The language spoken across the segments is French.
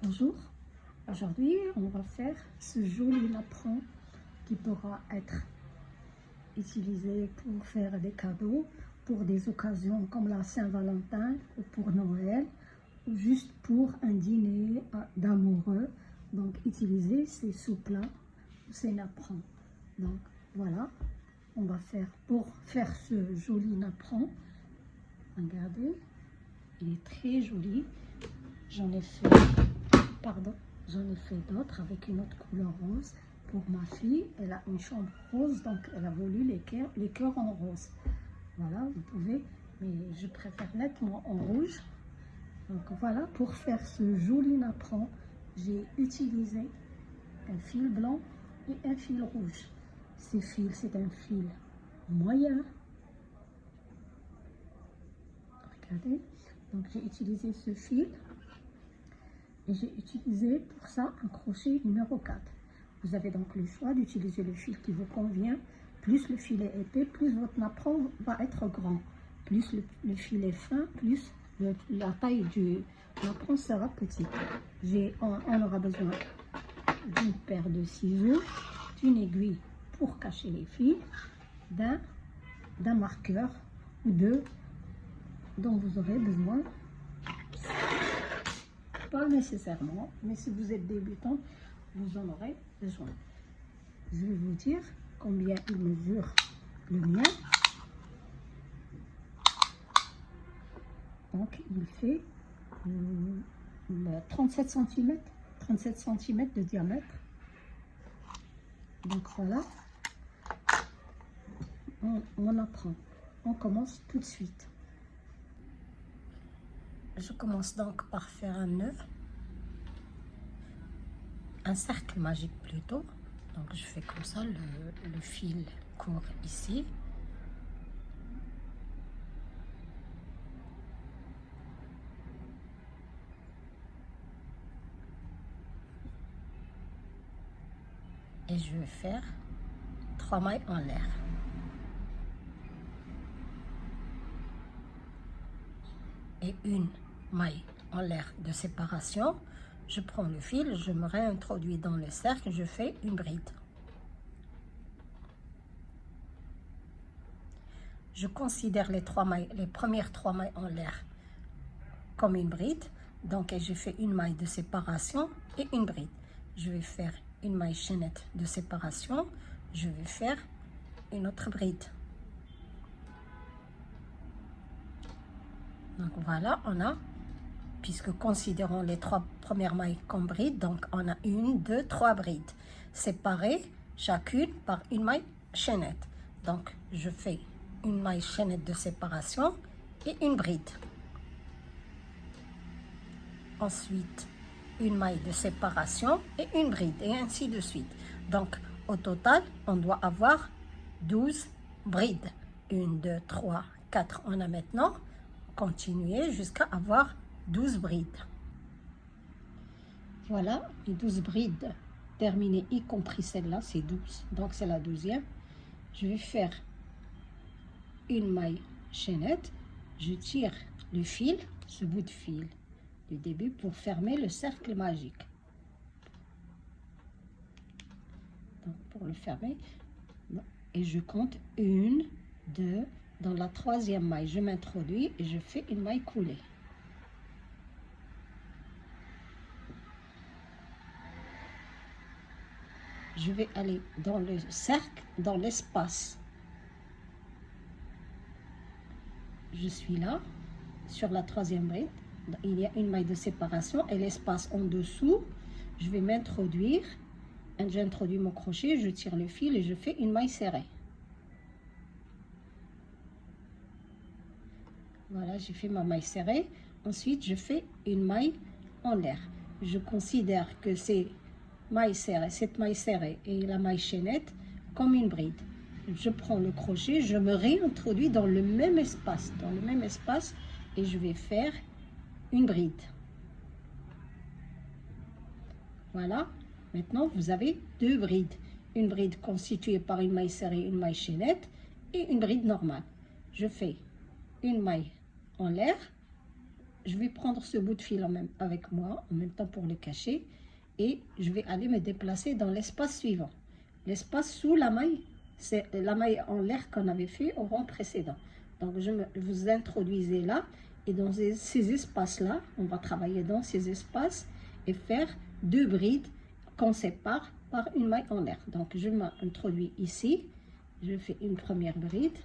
Bonjour, aujourd'hui on va faire ce joli napperon qui pourra être utilisé pour faire des cadeaux, pour des occasions comme la Saint-Valentin ou pour Noël, ou juste pour un dîner d'amoureux. Donc utiliser ces sous-plats, ces napperons. Donc voilà, on va faire pour faire ce joli napperon. Regardez, il est très joli. J'en ai fait d'autres avec une autre couleur rose pour ma fille. Elle a une chambre rose, donc elle a voulu les cœurs en rose. Voilà, vous pouvez, mais je préfère nettement en rouge. Donc voilà, pour faire ce joli napperon, j'ai utilisé un fil blanc et un fil rouge. Ces fils, c'est un fil moyen. Regardez, donc j'ai utilisé ce fil. Et j'ai utilisé pour ça un crochet numéro 4. Vous avez donc le choix d'utiliser le fil qui vous convient. Plus le fil est épais, plus votre napperon va être grand. Plus le fil est fin, plus la taille du napperon sera petite. On aura besoin d'une paire de ciseaux, d'une aiguille pour cacher les fils, d'un marqueur ou deux dont vous aurez besoin. Pas nécessairement, mais si vous êtes débutant, vous en aurez besoin. Je vais vous dire combien il mesure le mien. Donc, il fait 37 cm de diamètre. Donc, voilà. On apprend. On commence tout de suite. Je commence donc par faire un nœud, un cercle magique plutôt. Donc je fais comme ça, le fil court ici. Et je vais faire 3 mailles en l'air. Et une maille en l'air de séparation. Je prends le fil, je me réintroduis dans le cercle, je fais une bride. Je considère les premières 3 mailles en l'air comme une bride. Donc j'ai fait une maille de séparation et une bride. Je vais faire une maille chaînette de séparation. Je vais faire une autre bride. Donc voilà, on a, puisque considérons les 3 premières mailles comme brides, donc on a 1, 2, 3 brides séparées chacune par une maille chaînette. Donc je fais une maille chaînette de séparation et une bride. Ensuite, une maille de séparation et une bride, et ainsi de suite. Donc au total, on doit avoir 12 brides. 1, 2, 3, 4, on a maintenant continué jusqu'à avoir 12 brides. Voilà, les 12 brides terminées, y compris celle-là, c'est 12. Donc c'est la 12e. Je vais faire une maille chaînette. Je tire le fil, ce bout de fil du début, pour fermer le cercle magique. Donc pour le fermer, et je compte 1, 2, dans la 3e maille, je m'introduis et je fais une maille coulée. Je vais aller dans le cercle, dans l'espace. Je suis là, sur la 3e bride. Il y a une maille de séparation et l'espace en dessous. Je vais m'introduire. J'introduis mon crochet, je tire le fil et je fais une maille serrée. Voilà, j'ai fait ma maille serrée. Ensuite, je fais une maille en l'air. Je considère que c'est cette maille serrée et la maille chaînette comme une bride. Je prends le crochet, je me réintroduis dans le même espace, et je vais faire une bride. Voilà, maintenant vous avez 2 brides. Une bride constituée par une maille serrée, une maille chaînette et une bride normale. Je fais une maille en l'air, je vais prendre ce bout de fil avec moi, en même temps pour le cacher, et je vais aller me déplacer dans l'espace suivant. L'espace sous la maille, c'est la maille en l'air qu'on avait fait au rang précédent. Donc, vous introduisez là, et dans ces espaces-là, on va travailler dans ces espaces et faire 2 brides qu'on sépare par une maille en l'air. Donc, je m'introduis ici, je fais une première bride,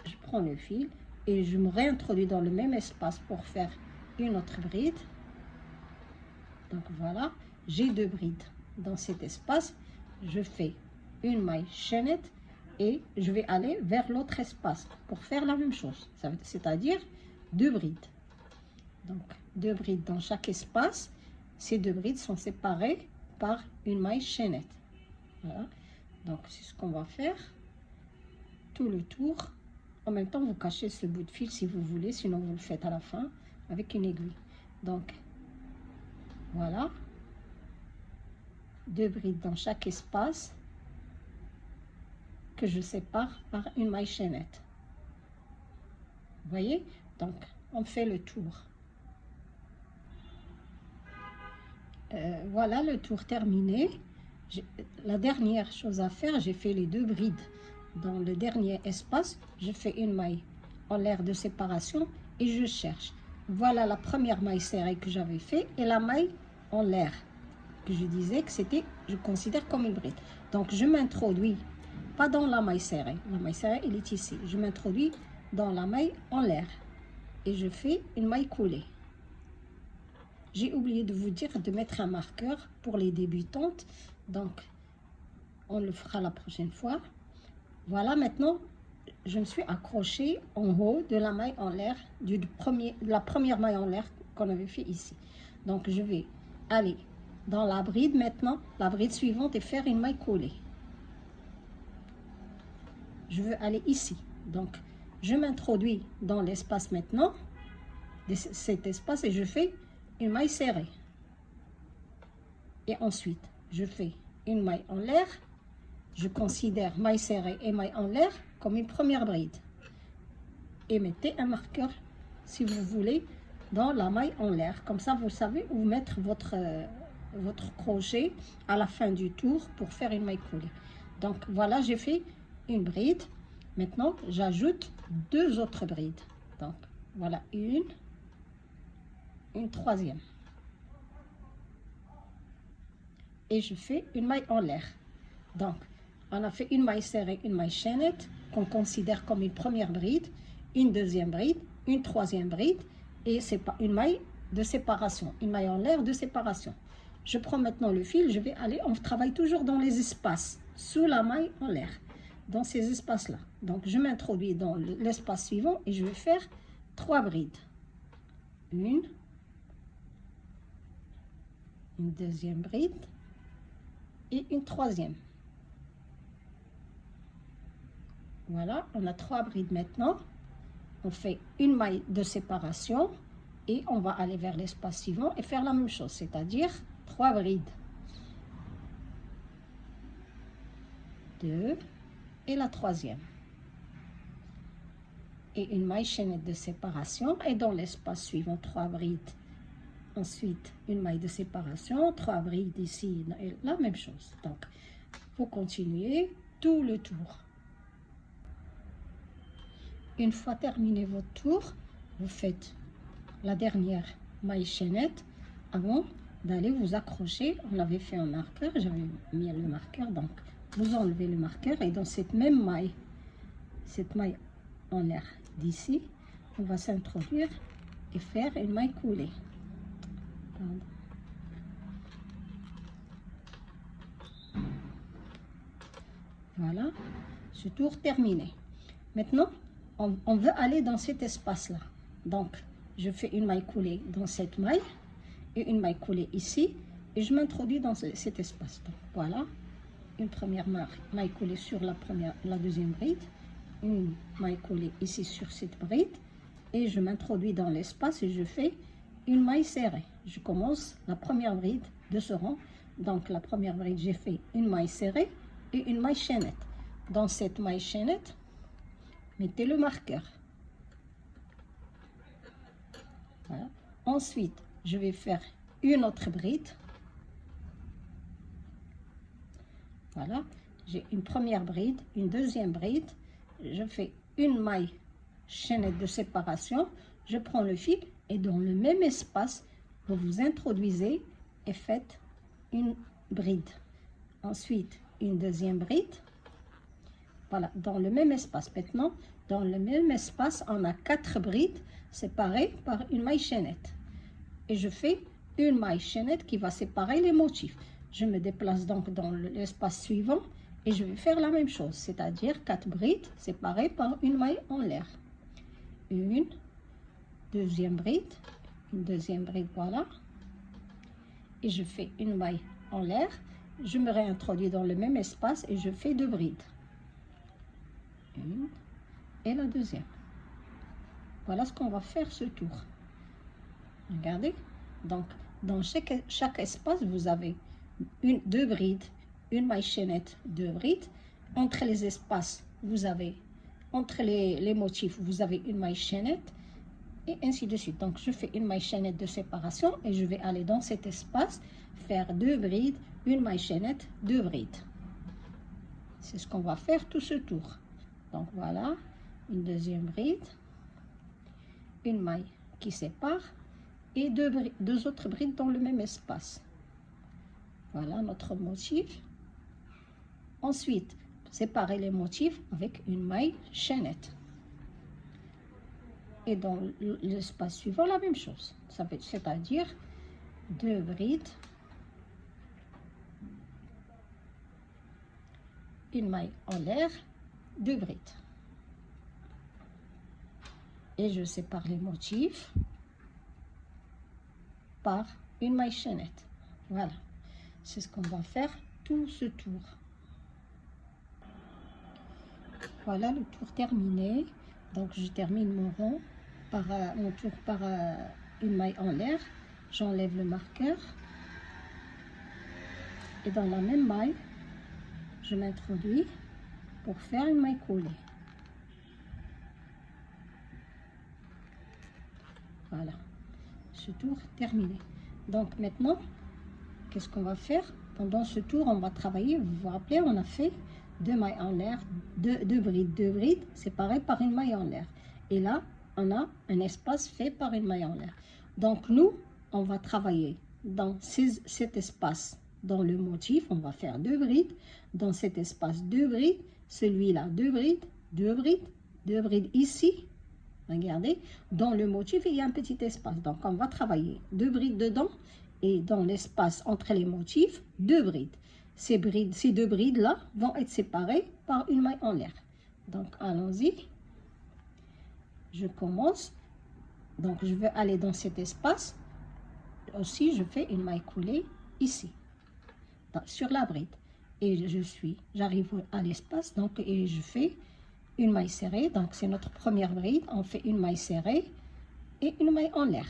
je prends le fil et je me réintroduis dans le même espace pour faire une autre bride. Donc voilà, j'ai 2 brides dans cet espace. Je fais une maille chaînette et je vais aller vers l'autre espace pour faire la même chose, c'est-à-dire 2 brides. Donc 2 brides dans chaque espace. Ces 2 brides sont séparées par une maille chaînette. Voilà, donc c'est ce qu'on va faire tout le tour. En même temps, vous cachez ce bout de fil si vous voulez, sinon vous le faites à la fin avec une aiguille. Donc voilà, 2 brides dans chaque espace que je sépare par une maille chaînette. Vous voyez? Donc on fait le tour. Voilà le tour terminé. La dernière chose à faire, j'ai fait les 2 brides dans le dernier espace. Je fais une maille en l'air de séparation et je cherche. Voilà la première maille serrée que j'avais fait et la maille en l'air que je disais que c'était, je considère comme une bride. Donc je m'introduis pas dans la maille serrée. La maille serrée, elle est ici. Je m'introduis dans la maille en l'air et je fais une maille coulée. J'ai oublié de vous dire de mettre un marqueur pour les débutantes, donc on le fera la prochaine fois. Voilà, maintenant je me suis accrochée en haut de la maille en l'air, de la première maille en l'air qu'on avait fait ici. Donc je vais aller dans la bride maintenant, la bride suivante, et faire une maille coulée. Je veux aller ici, donc je m'introduis dans l'espace maintenant, de cet espace, et je fais une maille serrée. Et ensuite, je fais une maille en l'air. Je considère maille serrée et maille en l'air comme une première bride. Et mettez un marqueur, si vous voulez, dans la maille en l'air. Comme ça, vous savez où mettre votre crochet à la fin du tour pour faire une maille coulée. Donc, voilà, j'ai fait une bride. Maintenant, j'ajoute 2 autres brides. Donc, voilà, une troisième. Et je fais une maille en l'air. Donc, on a fait une maille serrée, une maille chaînette, qu'on considère comme une première bride, une deuxième bride, une troisième bride, et c'est pas une maille de séparation, une maille en l'air de séparation. Je prends maintenant le fil, je vais aller, on travaille toujours dans les espaces, sous la maille en l'air, dans ces espaces-là. Donc, je m'introduis dans l'espace suivant et je vais faire 3 brides. Une deuxième bride et une troisième. Voilà, on a 3 brides maintenant. On fait une maille de séparation et on va aller vers l'espace suivant et faire la même chose, c'est-à-dire 3 brides. 2 et la troisième. Et une maille chaînette de séparation et dans l'espace suivant 3 brides. Ensuite, une maille de séparation, 3 brides ici, et la même chose. Donc, vous continuez tout le tour. Une fois terminé votre tour, vous faites la dernière maille chaînette avant d'aller vous accrocher. On avait fait un marqueur, j'avais mis le marqueur, donc vous enlevez le marqueur et dans cette même maille, cette maille en l'air d'ici, on va s'introduire et faire une maille coulée. Voilà, ce tour terminé. Maintenant, on veut aller dans cet espace-là. Donc, je fais une maille coulée dans cette maille et une maille coulée ici. Et je m'introduis dans cet espace. Donc, voilà, une première maille coulée sur la deuxième bride. Une maille coulée ici sur cette bride. Et je m'introduis dans l'espace et je fais une maille serrée. Je commence la première bride de ce rang. Donc, la première bride, j'ai fait une maille serrée et une maille chaînette. Dans cette maille chaînette, mettez le marqueur. Voilà. Ensuite, je vais faire une autre bride. Voilà, j'ai une première bride, une deuxième bride. Je fais une maille chaînette de séparation. Je prends le fil et dans le même espace, vous vous introduisez et faites une bride. Ensuite, une deuxième bride. Voilà, dans le même espace. Maintenant, dans le même espace, on a 4 brides séparées par une maille chaînette. Et je fais une maille chaînette qui va séparer les motifs. Je me déplace donc dans l'espace suivant et je vais faire la même chose, c'est-à-dire 4 brides séparées par une maille en l'air. Une deuxième bride, voilà. Et je fais une maille en l'air. Je me réintroduis dans le même espace et je fais 2 brides. Une et la deuxième. Voilà ce qu'on va faire ce tour. Regardez. Donc, dans chaque espace, vous avez 2 brides, une maille chaînette, 2 brides. Entre les espaces, vous avez, entre les motifs, vous avez une maille chaînette et ainsi de suite. Donc, je fais une maille chaînette de séparation et je vais aller dans cet espace, faire 2 brides, une maille chaînette, 2 brides. C'est ce qu'on va faire tout ce tour. Donc, voilà, une deuxième bride, une maille qui sépare et 2 autres brides dans le même espace. Voilà notre motif. Ensuite, séparer les motifs avec une maille chaînette. Et dans l'espace suivant, la même chose. C'est-à-dire 2 brides, une maille en l'air, 2 brides. Et je sépare les motifs par une maille chaînette. Voilà. C'est ce qu'on va faire tout ce tour. Voilà le tour terminé. Donc je termine mon rond par mon tour par une maille en l'air. J'enlève le marqueur. Et dans la même maille, je m'introduis pour faire une maille coulée. Voilà. Ce tour terminé. Donc maintenant, qu'est-ce qu'on va faire? Pendant ce tour, on va travailler. Vous vous rappelez, on a fait 2 mailles en l'air, 2 brides séparées par une maille en l'air. Et là, on a un espace fait par une maille en l'air. Donc nous, on va travailler dans cet espace, dans le motif, on va faire 2 brides. Dans cet espace, 2 brides. Celui-là, 2 brides, 2 brides, 2 brides ici. Regardez, dans le motif, il y a un petit espace. Donc, on va travailler 2 brides dedans et dans l'espace entre les motifs, 2 brides. Ces 2 brides-là vont être séparées par une maille en l'air. Donc, allons-y. Je commence. Donc, je veux aller dans cet espace. Aussi, je fais une maille coulée ici, sur la bride. Et j'arrive à l'espace, donc, et je fais une maille serrée. Donc, c'est notre première bride. On fait une maille serrée et une maille en l'air.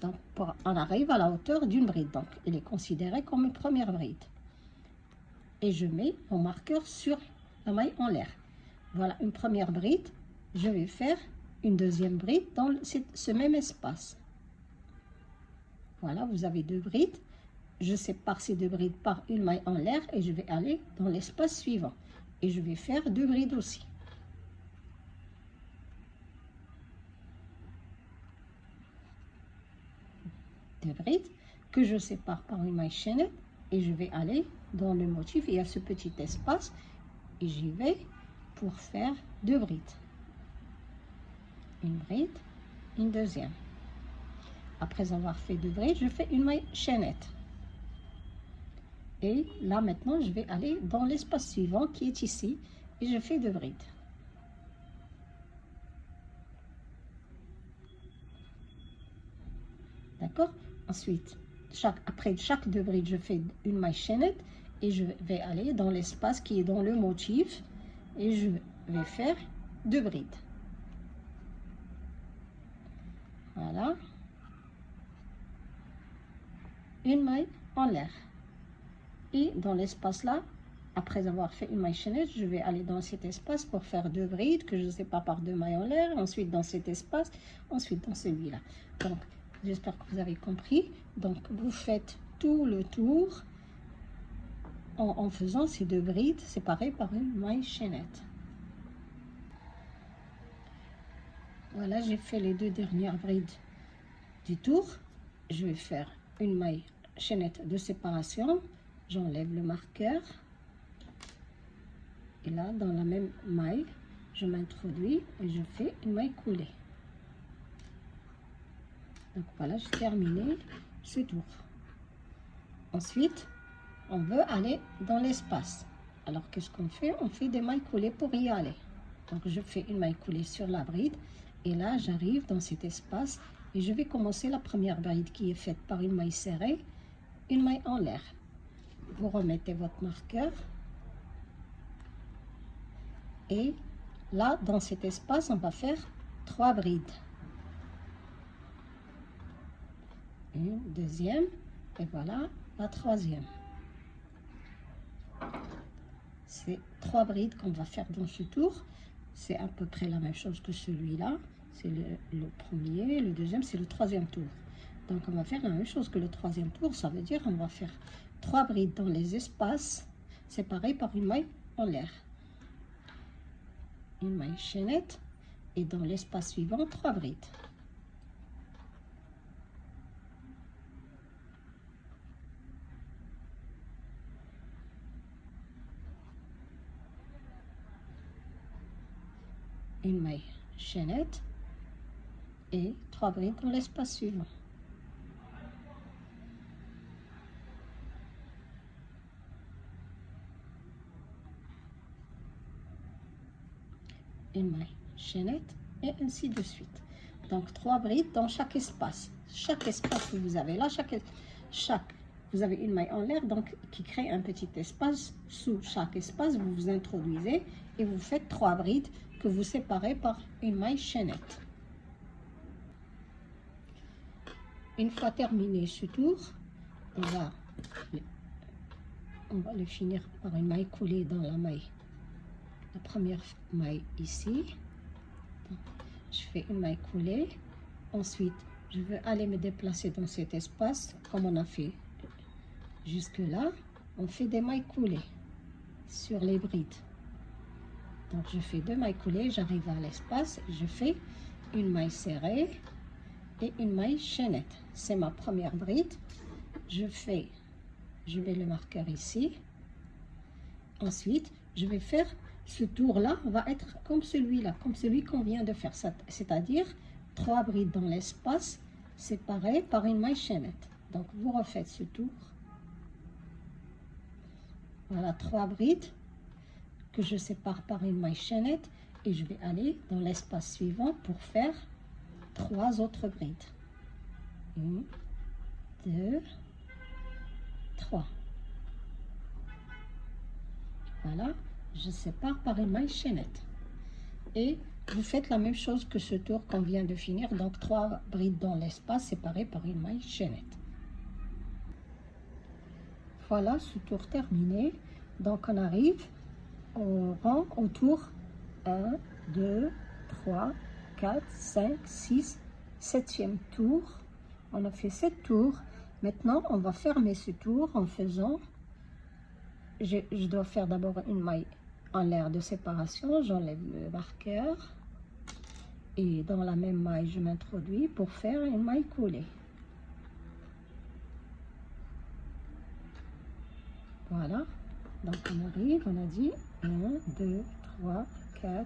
Donc, on arrive à la hauteur d'une bride. Donc, elle est considérée comme une première bride. Et je mets mon marqueur sur la maille en l'air. Voilà une première bride. Je vais faire une deuxième bride dans ce même espace. Voilà, vous avez 2 brides. Je sépare ces 2 brides par une maille en l'air et je vais aller dans l'espace suivant. Et je vais faire 2 brides aussi. Des brides que je sépare par une maille chaînette et je vais aller dans le motif. Il y a ce petit espace et j'y vais pour faire 2 brides. Une bride, une deuxième. Après avoir fait 2 brides, je fais une maille chaînette. Et là maintenant, je vais aller dans l'espace suivant qui est ici et je fais 2 brides. D'accord? Ensuite, après chaque 2 brides, je fais une maille chaînette et je vais aller dans l'espace qui est dans le motif et je vais faire 2 brides. Voilà. Une maille en l'air. Et dans l'espace là, après avoir fait une maille chaînette, je vais aller dans cet espace pour faire 2 brides que je sépare par 2 mailles en l'air. Ensuite dans cet espace, ensuite dans celui-là. Donc, J'espère que vous avez compris. Donc, vous faites tout le tour en faisant ces 2 brides séparées par une maille chaînette. Voilà, j'ai fait les 2 dernières brides du tour. Je vais faire une maille chaînette de séparation. J'enlève le marqueur. Et là, dans la même maille, je m'introduis et je fais une maille coulée. Donc voilà, j'ai terminé ce tour. Ensuite, on veut aller dans l'espace. Alors, qu'est-ce qu'on fait? On fait des mailles coulées pour y aller. Donc, je fais une maille coulée sur la bride. Et là, j'arrive dans cet espace et je vais commencer la première bride qui est faite par une maille serrée, une maille en l'air. Vous remettez votre marqueur. Et là, dans cet espace, on va faire 3 brides. Une, deuxième, et voilà la troisième. C'est 3 brides qu'on va faire dans ce tour. C'est à peu près la même chose que celui-là. C'est le premier, le deuxième, c'est le troisième tour. Donc, on va faire la même chose que le troisième tour. Ça veut dire qu'on va faire 3 brides dans les espaces séparés par une maille en l'air. Une maille chaînette et dans l'espace suivant, 3 brides. Une maille chaînette et 3 brides dans l'espace suivant. Une maille chaînette et ainsi de suite. Donc 3 brides dans chaque espace. Chaque espace que vous avez là, vous avez une maille en l'air donc qui crée un petit espace. Sous chaque espace, vous vous introduisez et vous faites 3 brides que vous séparez par une maille chaînette. Une fois terminé ce tour, on va le finir par une maille coulée dans la première maille ici. Je fais une maille coulée. Ensuite, je veux aller me déplacer dans cet espace comme on a fait jusque là. On fait des mailles coulées sur les brides. Donc je fais 2 mailles coulées, j'arrive à l'espace, je fais une maille serrée et une maille chaînette. C'est ma première bride. Je mets le marqueur ici. Ensuite, je vais faire ce tour-là, va être comme celui-là, comme celui qu'on vient de faire, c'est-à-dire 3 brides dans l'espace séparées par une maille chaînette. Donc vous refaites ce tour. Voilà 3 brides que je sépare par une maille chaînette et je vais aller dans l'espace suivant pour faire 3 autres brides. 1, 2, 3. Voilà, je sépare par une maille chaînette. Et vous faites la même chose que ce tour qu'on vient de finir, donc 3 brides dans l'espace séparées par une maille chaînette. Voilà, ce tour terminé. Donc on arrive au rang autour 1, 2, 3, 4, 5, 6, 7e tour. On a fait 7 tours. Maintenant, on va fermer ce tour en faisant... Je dois faire d'abord une maille en l'air de séparation. J'enlève le marqueur. Et dans la même maille, je m'introduis pour faire une maille coulée. Voilà. Donc, on arrive, on a dit 1, 2, 3, 4,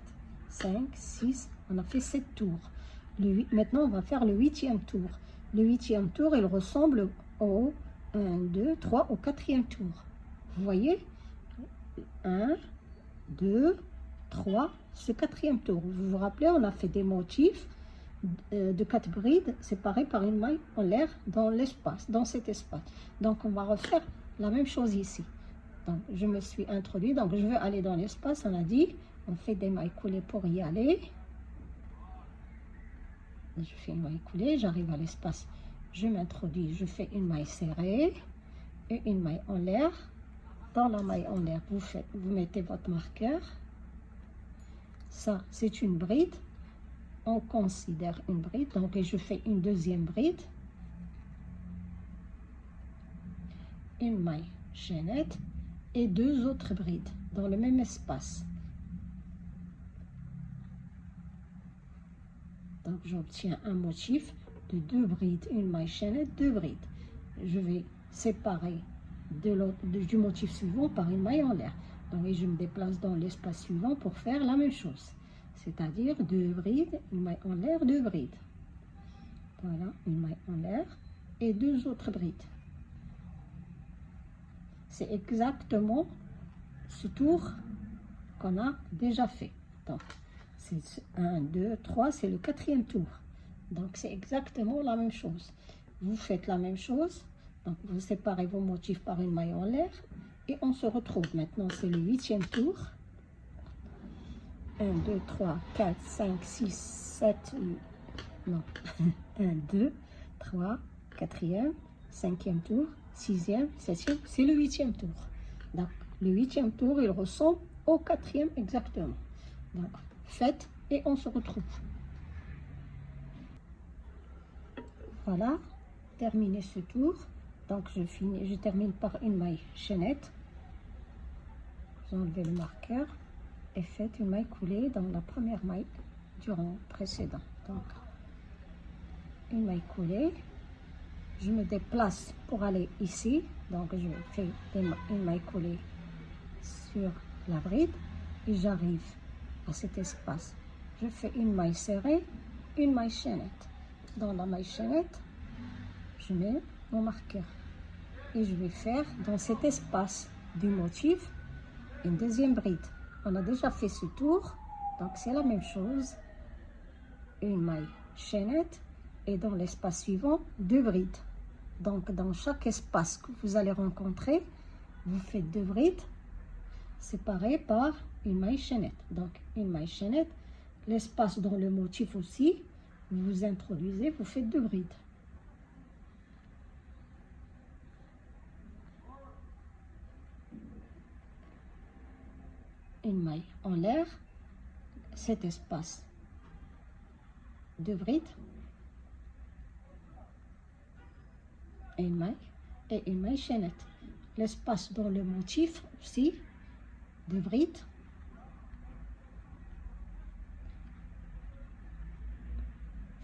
5, 6. On a fait 7 tours. Maintenant, on va faire le 8e tour. Le 8e tour, il ressemble au 1, 2, 3, au 4e tour. Vous voyez? 1, 2, 3, ce 4e tour. Vous vous rappelez, on a fait des motifs de 4 brides séparées par une maille en l'air dans l'espace, dans cet espace. Donc, on va refaire la même chose ici. Donc, je me suis introduit, donc je veux aller dans l'espace, on a dit, on fait des mailles coulées pour y aller. Je fais une maille coulée, j'arrive à l'espace, je m'introduis, je fais une maille serrée et une maille en l'air. Dans la maille en l'air, vous mettez votre marqueur. Ça, c'est une bride. On considère une bride, donc je fais une deuxième bride une maille chaînette et 2 autres brides dans le même espace. Donc j'obtiens un motif de 2 brides, une maille chaînette, 2 brides. Je vais séparer du motif suivant par une maille en l'air. Donc je me déplace dans l'espace suivant pour faire la même chose. C'est-à-dire 2 brides, une maille en l'air, 2 brides. Voilà, une maille en l'air et 2 autres brides. C'est exactement ce tour qu'on a déjà fait. Donc, c'est 1, 2, 3, c'est le 4e tour. Donc, c'est exactement la même chose. Vous faites la même chose. Donc, vous séparez vos motifs par une maille en l'air. Et on se retrouve. Maintenant, c'est le 8e tour. 1, 2, 3, 4, 5, 6, 7, 8. Non. 1, 2, 3, 4e, 5e tour, 6e, 7e. C'est le 8e tour. Donc, le 8e tour, il ressemble au 4e exactement. Donc, faites et on se retrouve. Voilà, terminé ce tour. Donc, je termine par une maille chaînette. Vous enlevez le marqueur et faites une maille coulée dans la première maille du rang précédent. Donc, une maille coulée. Je me déplace pour aller ici. Donc, je fais une maille coulée sur la bride et j'arrive à cet espace. Je fais une maille serrée, une maille chaînette. Dans la maille chaînette, je mets mon marqueur et je vais faire dans cet espace du motif une deuxième bride. On a déjà fait ce tour, donc c'est la même chose. Une maille chaînette et dans l'espace suivant, 2 brides. Donc dans chaque espace que vous allez rencontrer, vous faites 2 brides séparées par une maille chaînette. Donc une maille chaînette, l'espace dans le motif aussi, vous introduisez, vous faites 2 brides. Une maille en l'air, cet espace, 2 brides, et une maille chaînette. L'espace dans le motif aussi, 2 brides,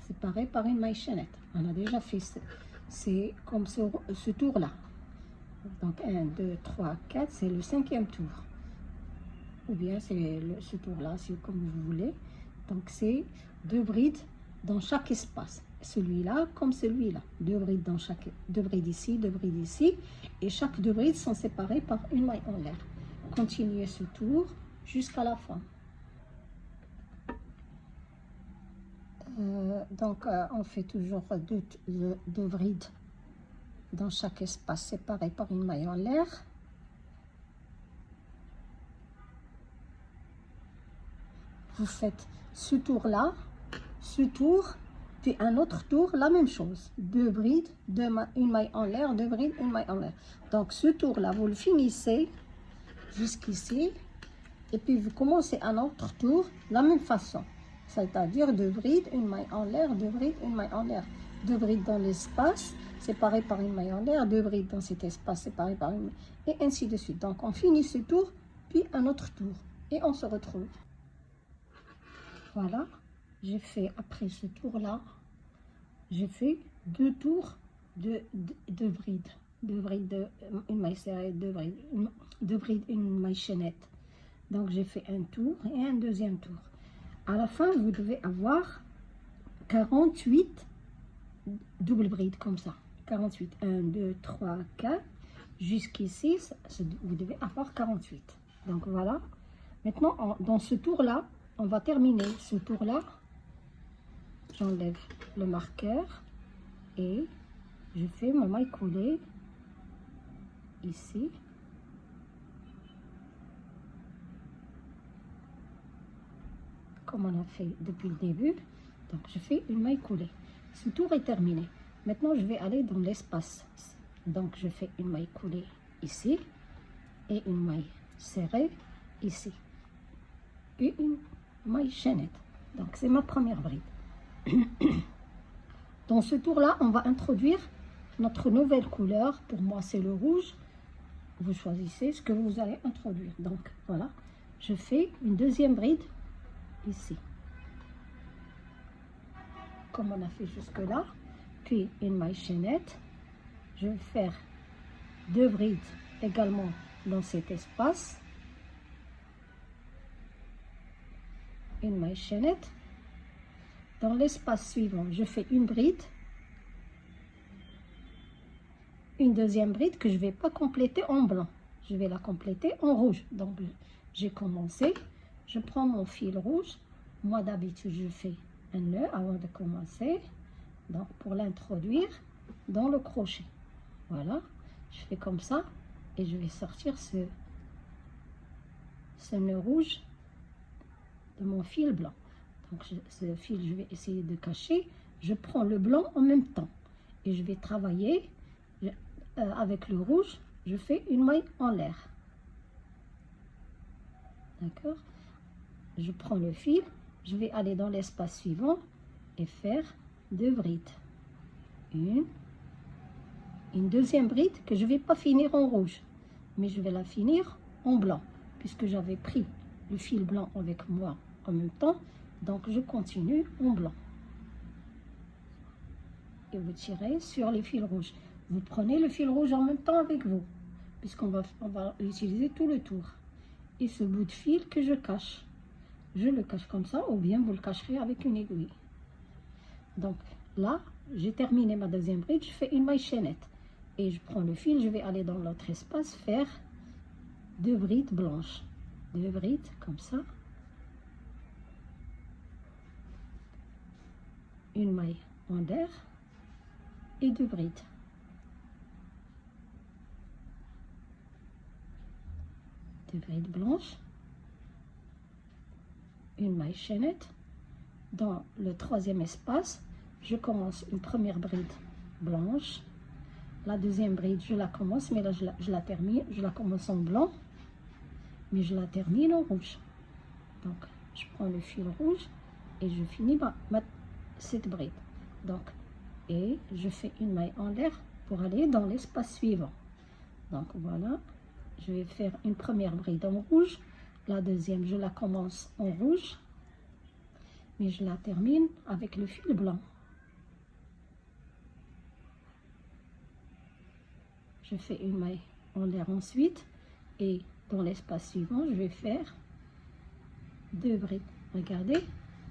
séparées par une maille chaînette. On a déjà fait, c'est comme ce tour-là. Donc 1, 2, 3, 4, c'est le 5e tour. Ou bien c'est ce tour-là, c'est comme vous voulez. Donc c'est 2 brides dans chaque espace. Celui-là comme celui-là. 2 brides dans chaque, 2 brides ici, 2 brides ici. Et chaque 2 brides sont séparées par une maille en l'air. Continuez ce tour jusqu'à la fin. On fait toujours 2 brides dans chaque espace séparé par une maille en l'air. Vous faites ce tour-là, ce tour, puis un autre tour, la même chose. 2 brides, une maille en l'air, 2 brides, une maille en l'air. Donc ce tour-là, vous le finissez jusqu'ici, et puis vous commencez un autre tour, la même façon. C'est-à-dire 2 brides, une maille en l'air, 2 brides, une maille en l'air. 2 brides dans l'espace, séparées par une maille en l'air, 2 brides dans cet espace, séparées par une maille, et ainsi de suite. Donc on finit ce tour, puis un autre tour, et on se retrouve. Voilà, j'ai fait après ce tour-là, j'ai fait 2 tours de brides. 2 brides, une maille serrée, 2 brides, une maille chaînette. Donc j'ai fait un tour et un deuxième tour. À la fin, vous devez avoir 48 double brides comme ça. 48, 1, 2, 3, 4. Jusqu'ici, vous devez avoir 48. Donc voilà. Maintenant, dans ce tour-là, on va terminer ce tour-là. J'enlève le marqueur et je fais mon maille coulée ici. Comme on a fait depuis le début. Donc je fais une maille coulée. Ce tour est terminé. Maintenant, je vais aller dans l'espace. Donc je fais une maille coulée ici et une maille serrée ici. Et une maille chaînette. Donc c'est ma première bride. Dans ce tour là on va introduire notre nouvelle couleur. Pour moi c'est le rouge. vous choisissez ce que vous allez introduire. Donc voilà, je fais une deuxième bride ici, comme on a fait jusque là, puis une maille chaînette. Je vais faire 2 brides également dans cet espace, une maille chaînette. Dans l'espace suivant, je fais une bride, une deuxième bride que je ne vais pas compléter en blanc, je vais la compléter en rouge. Donc j'ai commencé, je prends mon fil rouge. Moi d'habitude je fais un nœud avant de commencer, donc pour l'introduire dans le crochet. Voilà, je fais comme ça et je vais sortir ce nœud rouge de mon fil blanc. Donc ce fil, je vais essayer de cacher. Je prends le blanc en même temps et je vais travailler avec le rouge. Je fais une maille en l'air. D'accord? Je prends le fil, je vais aller dans l'espace suivant et faire 2 brides. Une deuxième bride que je ne vais pas finir en rouge, mais je vais la finir en blanc, puisque j'avais pris le fil blanc avec moi en même temps. Donc je continue en blanc. Et vous tirez sur le fil rouge. Vous prenez le fil rouge en même temps avec vous, puisqu'on va l'utiliser tout le tour. Et ce bout de fil que je cache, je le cache comme ça, ou bien vous le cacherez avec une aiguille. Donc là, j'ai terminé ma deuxième bride, je fais une maille chaînette. Et je prends le fil, je vais aller dans l'autre espace, faire 2 brides blanches. 2 brides comme ça. Une maille en l'air et 2 brides. Deux brides blanches, une maille chaînette. Dans le troisième espace, je commence une première bride blanche. La deuxième bride, je la commence, mais là je la termine, je la commence en blanc, mais je la termine en rouge. Donc je prends le fil rouge et je finis cette bride. Donc, et je fais une maille en l'air pour aller dans l'espace suivant. Donc voilà, je vais faire une première bride en rouge, la deuxième je la commence en rouge, mais je la termine avec le fil blanc. Je fais une maille en l'air ensuite, et dans l'espace suivant je vais faire 2 brides. Regardez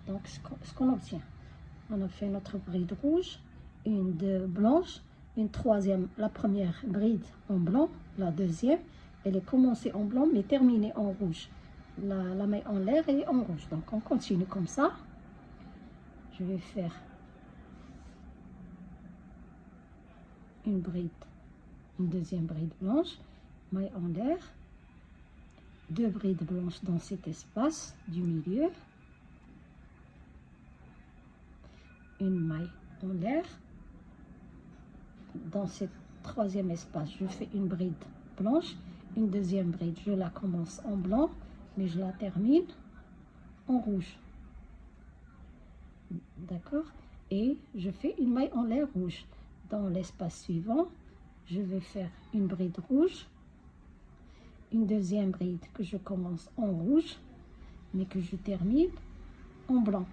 donc ce qu'on obtient. On a fait notre bride rouge, une de blanche, une troisième, la première bride en blanc, la deuxième elle est commencée en blanc mais terminée en rouge. La maille en l'air elle est en rouge. Donc on continue comme ça. Je vais faire une bride, une deuxième bride blanche, maille en l'air, 2 brides blanches dans cet espace du milieu, une maille en l'air. Dans ce troisième espace, je fais une bride blanche, une deuxième bride, je la commence en blanc, mais je la termine en rouge. D'accord? Et je fais une maille en l'air rouge. Dans l'espace suivant, je vais faire une bride rouge, une deuxième bride que je commence en rouge, mais que je termine en blanc.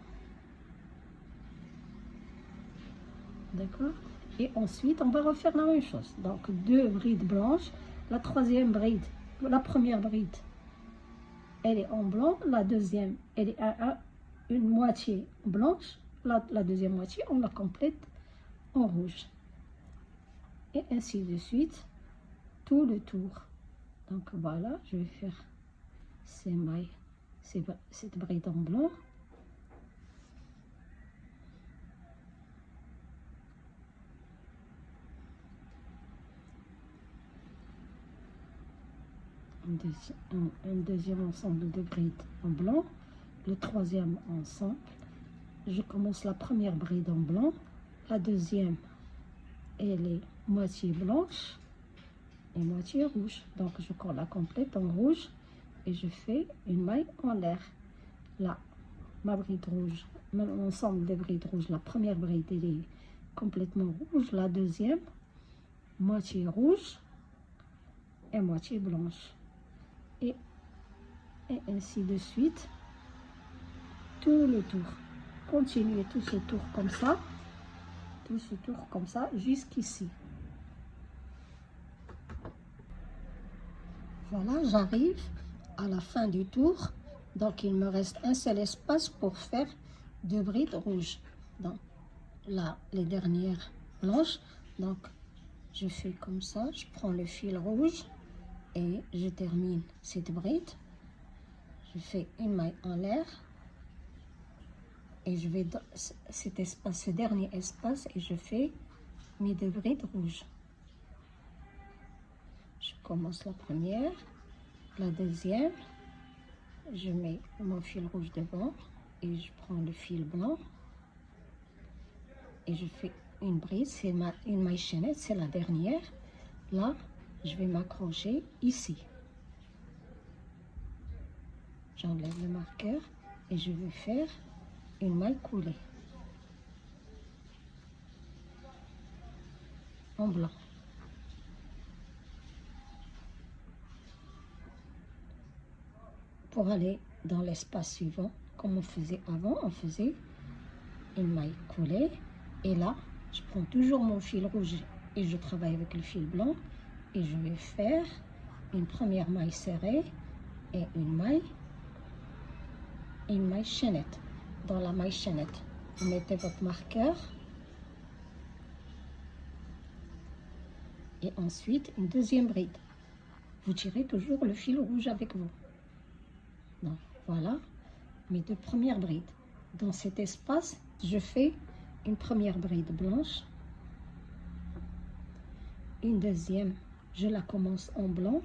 D'accord? Et ensuite, on va refaire la même chose. Donc, 2 brides blanches. La troisième bride, la première bride, elle est en blanc. La deuxième, elle est à une moitié blanche. La deuxième moitié, on la complète en rouge. Et ainsi de suite, tout le tour. Donc, voilà, je vais faire ces mailles, cette bride en blanc. Un deuxième ensemble de brides en blanc, le troisième ensemble. Je commence la première bride en blanc, la deuxième elle est moitié blanche et moitié rouge, donc je la complète en rouge et je fais une maille en l'air. Là, ma bride rouge, mon ensemble de brides rouges, la première bride elle est complètement rouge, la deuxième moitié rouge et moitié blanche. Et ainsi de suite, tout le tour. Continuez tout ce tour comme ça, jusqu'ici. Voilà, j'arrive à la fin du tour. Donc, il me reste un seul espace pour faire 2 brides rouges. Donc, là, les dernières blanches. Donc, je fais comme ça. Je prends le fil rouge et je termine cette bride. Je fais une maille en l'air. Et je vais dans cet espace, ce dernier espace, et je fais mes 2 brides rouges. Je commence la première, la deuxième, je mets mon fil rouge devant et je prends le fil blanc et je fais une bride, c'est une maille chaînette, c'est la dernière. Là, je vais m'accrocher ici. J'enlève le marqueur et je vais faire une maille coulée en blanc. Pour aller dans l'espace suivant, comme on faisait avant, on faisait une maille coulée. Et là, je prends toujours mon fil rouge et je travaille avec le fil blanc. Et je vais faire une première maille serrée et une maille chaînette. Dans la maille chaînette, vous mettez votre marqueur. Et ensuite, une deuxième bride. Vous tirez toujours le fil rouge avec vous. Donc, voilà mes 2 premières brides. Dans cet espace, je fais une première bride blanche. Une deuxième, je la commence en blanc.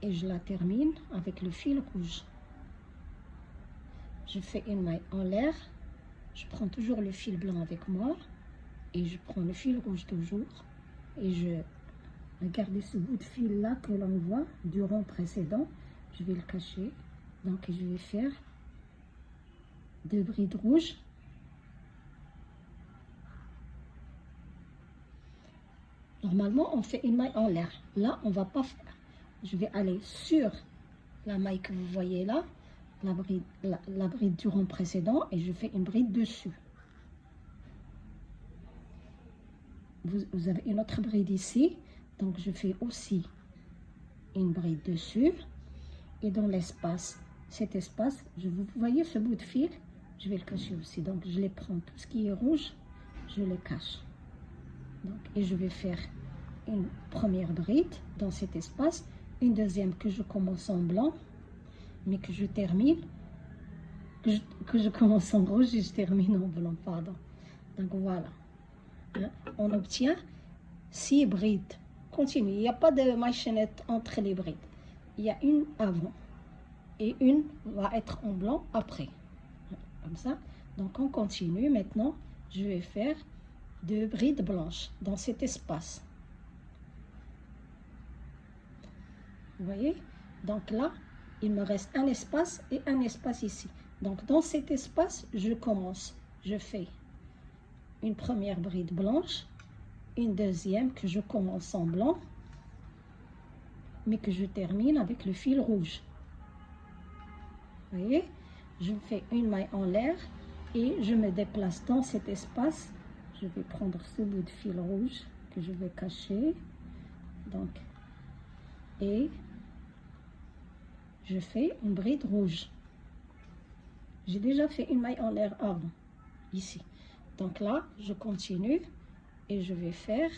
Et je la termine avec le fil rouge. Je fais une maille en l'air. Je prends toujours le fil blanc avec moi. Et je prends le fil rouge toujours. Et je regardez ce bout de fil là que l'on voit du rond précédent. Je vais le cacher. Donc je vais faire 2 brides rouges. Normalement, on fait une maille en l'air. Là, on va pas faire. Je vais aller sur la maille que vous voyez là, la bride du rond précédent, et je fais une bride dessus. Vous avez une autre bride ici, donc je fais aussi une bride dessus. Et dans l'espace, cet espace, vous voyez ce bout de fil, je vais le cacher aussi. Donc je les prends, tout ce qui est rouge, je le cache. Donc, et je vais faire une première bride dans cet espace, une deuxième que je commence en blanc, mais que je termine, que je commence en rouge et je termine en blanc, pardon. Donc voilà, on obtient 6 brides. Continue, il n'y a pas de maille chaînette entre les brides. Il y a une avant et une va être en blanc après. Comme ça. Donc on continue. Maintenant, je vais faire 2 brides blanches dans cet espace. Vous voyez? Donc là, il me reste un espace et un espace ici. Donc dans cet espace, je commence. Je fais une première bride blanche, une deuxième que je commence en blanc, mais que je termine avec le fil rouge. Vous voyez? Je fais une maille en l'air et je me déplace dans cet espace. Je vais prendre ce bout de fil rouge que je vais cacher. Donc, et je fais une bride rouge. J'ai déjà fait une maille en l'air avant, ici. Donc là, je continue et je vais faire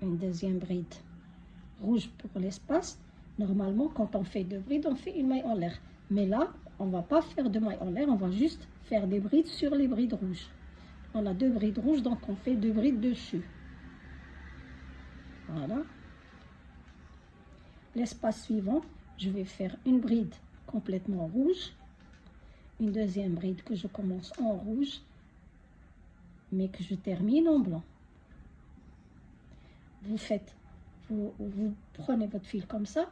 une deuxième bride rouge pour l'espace. Normalement, quand on fait 2 brides, on fait une maille en l'air. Mais là, on ne va pas faire de maille en l'air, on va juste faire des brides sur les brides rouges. On a 2 brides rouges, donc on fait 2 brides dessus. Voilà. L'espace suivant, je vais faire une bride complètement rouge, une deuxième bride que je commence en rouge, mais que je termine en blanc. Vous prenez votre fil comme ça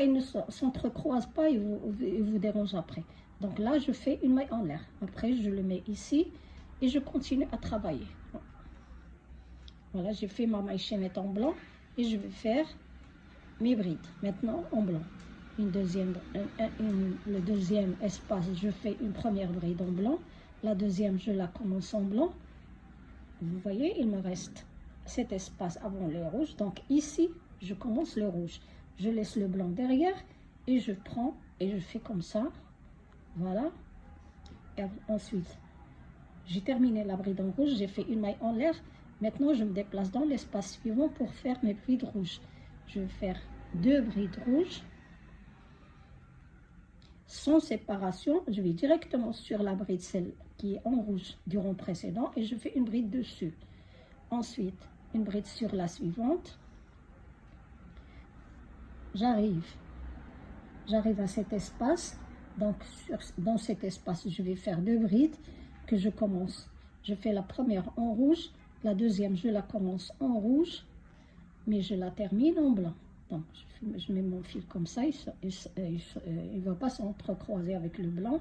il ne s'entrecroise pas et vous dérange après. Donc là, je fais une maille en l'air. Après, je le mets ici et je continue à travailler. Voilà, j'ai fait ma maille chaînette en blanc et je vais faire mes brides. Maintenant en blanc. Le deuxième espace, je fais une première bride en blanc. La deuxième, je la commence en blanc. Vous voyez, il me reste cet espace avant le rouge. Donc ici, je commence le rouge. Je laisse le blanc derrière et je prends et je fais comme ça. Voilà. Et ensuite, j'ai terminé la bride en rouge. J'ai fait une maille en l'air. Maintenant, je me déplace dans l'espace suivant pour faire mes brides rouges. Je vais faire 2 brides rouges. Sans séparation, je vais directement sur la bride, celle qui est en rouge du rond précédent, et je fais une bride dessus. Ensuite, une bride sur la suivante. J'arrive à cet espace. Donc, dans cet espace, je vais faire 2 brides que je commence. Je fais la première en rouge, la deuxième, je la commence en rouge, mais je la termine en blanc. Donc, je mets mon fil comme ça, il ne va pas s'entrecroiser avec le blanc,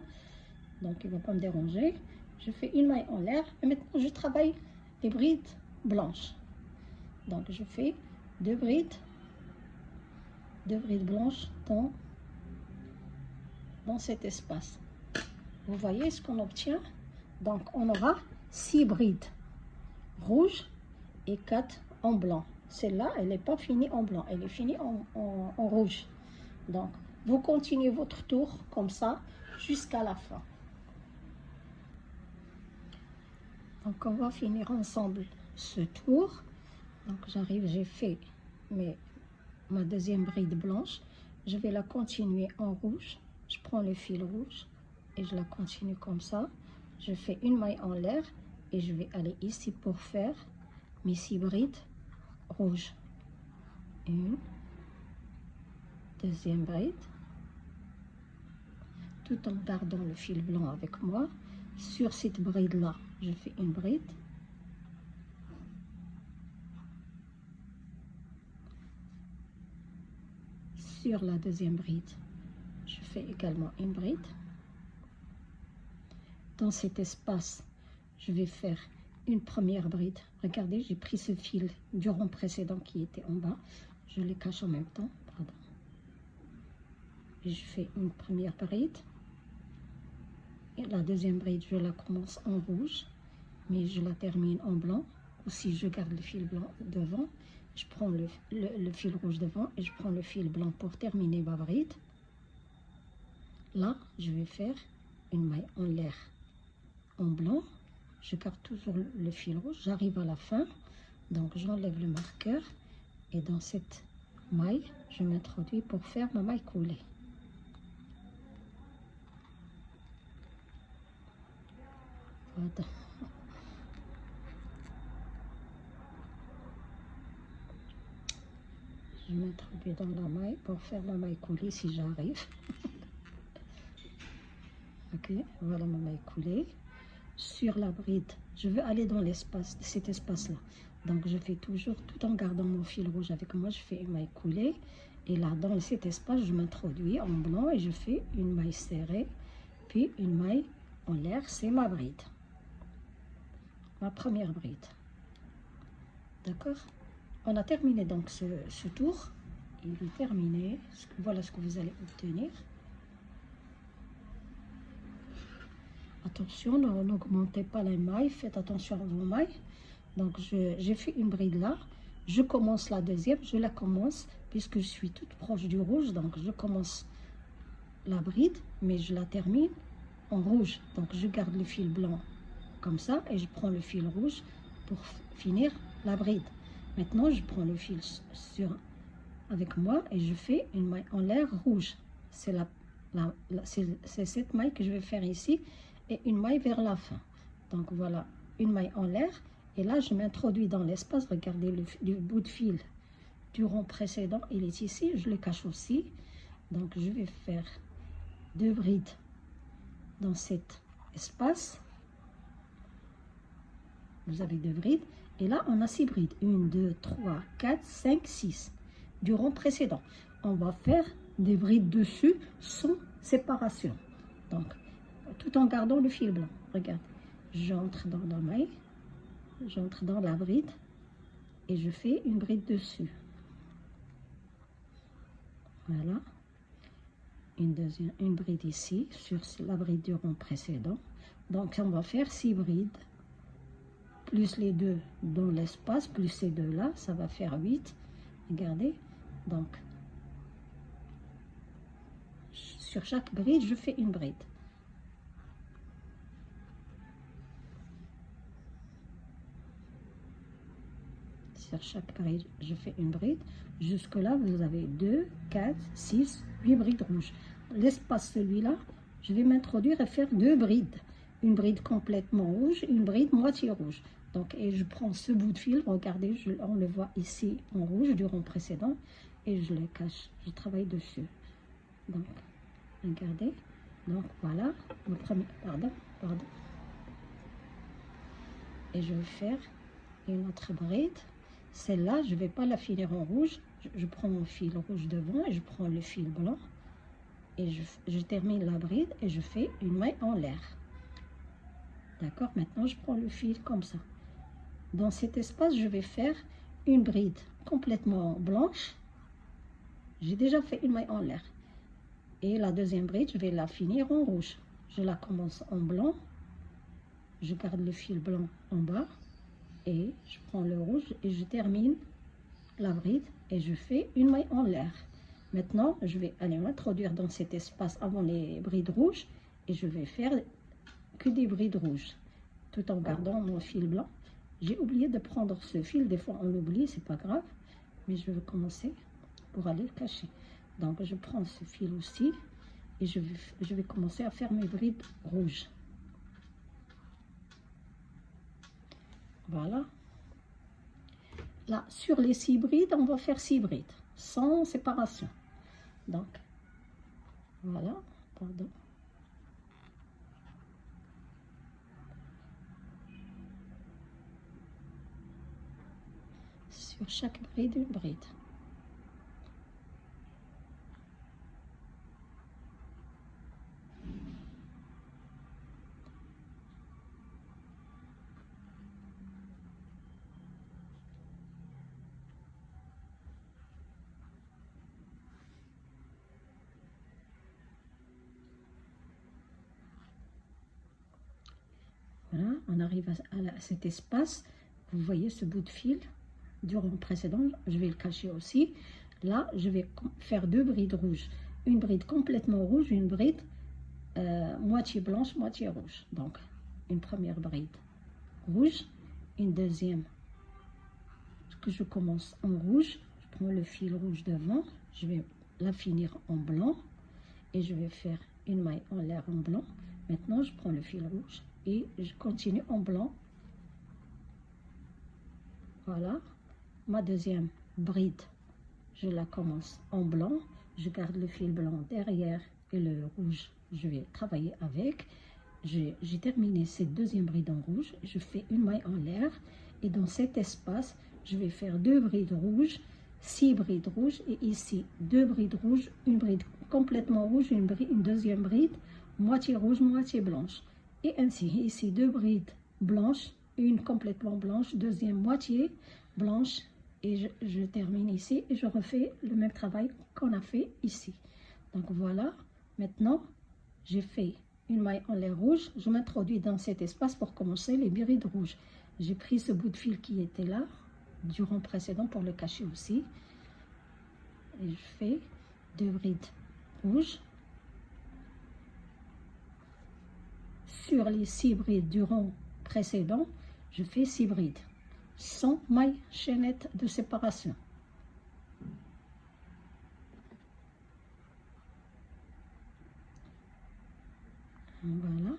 donc il ne va pas me déranger. Je fais une maille en l'air et maintenant je travaille les brides blanches. Donc, je fais 2 brides blanches dans cet espace. Vous voyez ce qu'on obtient? Donc, on aura 6 brides rouges et 4 en blanc. Celle-là, elle n'est pas finie en blanc, elle est finie en rouge. Donc, vous continuez votre tour comme ça jusqu'à la fin. Donc, on va finir ensemble ce tour. Donc, j'arrive, j'ai fait ma deuxième bride blanche. Je vais la continuer en rouge. Je prends le fil rouge et je la continue comme ça. Je fais une maille en l'air et je vais aller ici pour faire mes 6 brides rouges. Une, deuxième bride, tout en gardant le fil blanc avec moi. Sur cette bride là, je fais une bride. Sur la deuxième bride, je fais également une bride. Dans cet espace, je vais faire une première bride. Regardez, j'ai pris ce fil du rond précédent qui était en bas. Je le cache en même temps, pardon. Et je fais une première bride. Et la deuxième bride, je la commence en rouge, mais je la termine en blanc. Aussi, je garde le fil blanc devant. Je prends le fil rouge devant et je prends le fil blanc pour terminer ma bride. Là, je vais faire une maille en l'air en blanc. Je garde toujours le fil rouge. J'arrive à la fin, donc j'enlève le marqueur et dans cette maille, je m'introduis pour faire ma maille coulée. Voilà. Je m'introduis dans la maille pour faire ma maille coulée si j'arrive. Ok, voilà ma maille coulée. Sur la bride, je veux aller dans l'espace, cet espace-là. Donc, je fais toujours, tout en gardant mon fil rouge avec moi, je fais une maille coulée. Et là, dans cet espace, je m'introduis en blanc et je fais une maille serrée, puis une maille en l'air, c'est ma bride. Ma première bride. D'accord? On a terminé donc ce tour. Il est terminé. Voilà ce que vous allez obtenir. Attention, n'augmentez pas les mailles, faites attention à vos mailles. Donc, j'ai fait une bride là. Je commence la deuxième, je la commence, puisque je suis toute proche du rouge. Donc, je commence la bride, mais je la termine en rouge. Donc, je garde le fil blanc comme ça et je prends le fil rouge pour finir la bride. Maintenant, je prends le fil avec moi et je fais une maille en l'air rouge. C'est cette maille que je vais faire ici et une maille vers la fin. Donc voilà, une maille en l'air et là je m'introduis dans l'espace. Regardez le bout de fil du rond précédent, il est ici, je le cache aussi. Donc je vais faire 2 brides dans cet espace. Vous avez 2 brides et là on a 6 brides, 1, 2, 3, 4, 5, 6 du rond précédent. On va faire des brides dessus sans séparation, donc tout en gardant le fil blanc. Regarde, j'entre dans la maille, j'entre dans la bride et je fais une bride dessus. Voilà. Une bride ici, sur la bride du rond précédent. Donc, on va faire 6 brides, plus les deux dans l'espace, plus ces deux-là, ça va faire 8. Regardez. Donc, sur chaque bride, je fais une bride. Sur chaque bride, je fais une bride. Jusque là, vous avez 2, 4, 6, 8 brides rouges. L'espace, celui-là, je vais m'introduire et faire 2 brides. Une bride complètement rouge, une bride moitié rouge. Donc, et je prends ce bout de fil, regardez, on le voit ici en rouge du rond précédent, et je le cache, je travaille dessus. Donc, regardez, donc voilà, le premier, pardon. Et je vais faire une autre bride. Celle-là, je ne vais pas la finir en rouge. Je prends mon fil rouge devant et je prends le fil blanc. Et je termine la bride et je fais une maille en l'air. D'accord? Maintenant, je prends le fil comme ça. Dans cet espace, je vais faire une bride complètement blanche. J'ai déjà fait une maille en l'air. Et la deuxième bride, je vais la finir en rouge. Je la commence en blanc. Je garde le fil blanc en bas. Et je prends le rouge et je termine la bride et je fais une maille en l'air. Maintenant, je vais aller m'introduire dans cet espace avant les brides rouges et je vais faire que des brides rouges tout en gardant mon fil blanc. J'ai oublié de prendre ce fil, des fois on l'oublie, c'est pas grave, mais je vais commencer pour aller le cacher. Donc je prends ce fil aussi et je vais commencer à faire mes brides rouges. Voilà. Là, sur les 6 brides, on va faire 6 brides, sans séparation. Donc, voilà, pardon. Sur chaque bride, une bride. Voilà, on arrive à cet espace. Vous voyez ce bout de fil du rond précédent, je vais le cacher aussi. Là, je vais faire 2 brides rouges. Une bride complètement rouge, une bride moitié blanche, moitié rouge. Donc, une première bride rouge, une deuxième que je commence en rouge. Je prends le fil rouge devant, je vais la finir en blanc et je vais faire une maille en l'air en blanc. Maintenant, je prends le fil rouge et je continue en blanc. Voilà, ma deuxième bride, je la commence en blanc, je garde le fil blanc derrière et le rouge, je vais travailler avec. J'ai terminé cette deuxième bride en rouge, je fais une maille en l'air et dans cet espace, je vais faire 2 brides rouges, 6 brides rouges et ici 2 brides rouges, une bride complètement rouge, une deuxième bride moitié rouge, moitié blanche et ainsi. Ici 2 brides blanches, une complètement blanche, deuxième moitié blanche et je termine ici et je refais le même travail qu'on a fait ici. Donc voilà, maintenant j'ai fait une maille en l'air rouge, je m'introduis dans cet espace pour commencer les brides rouges. J'ai pris ce bout de fil qui était là du rond précédent pour le cacher aussi et je fais 2 brides rouges. Sur les 6 brides du rond précédent, je fais 6 brides sans maille chaînette de séparation. Voilà.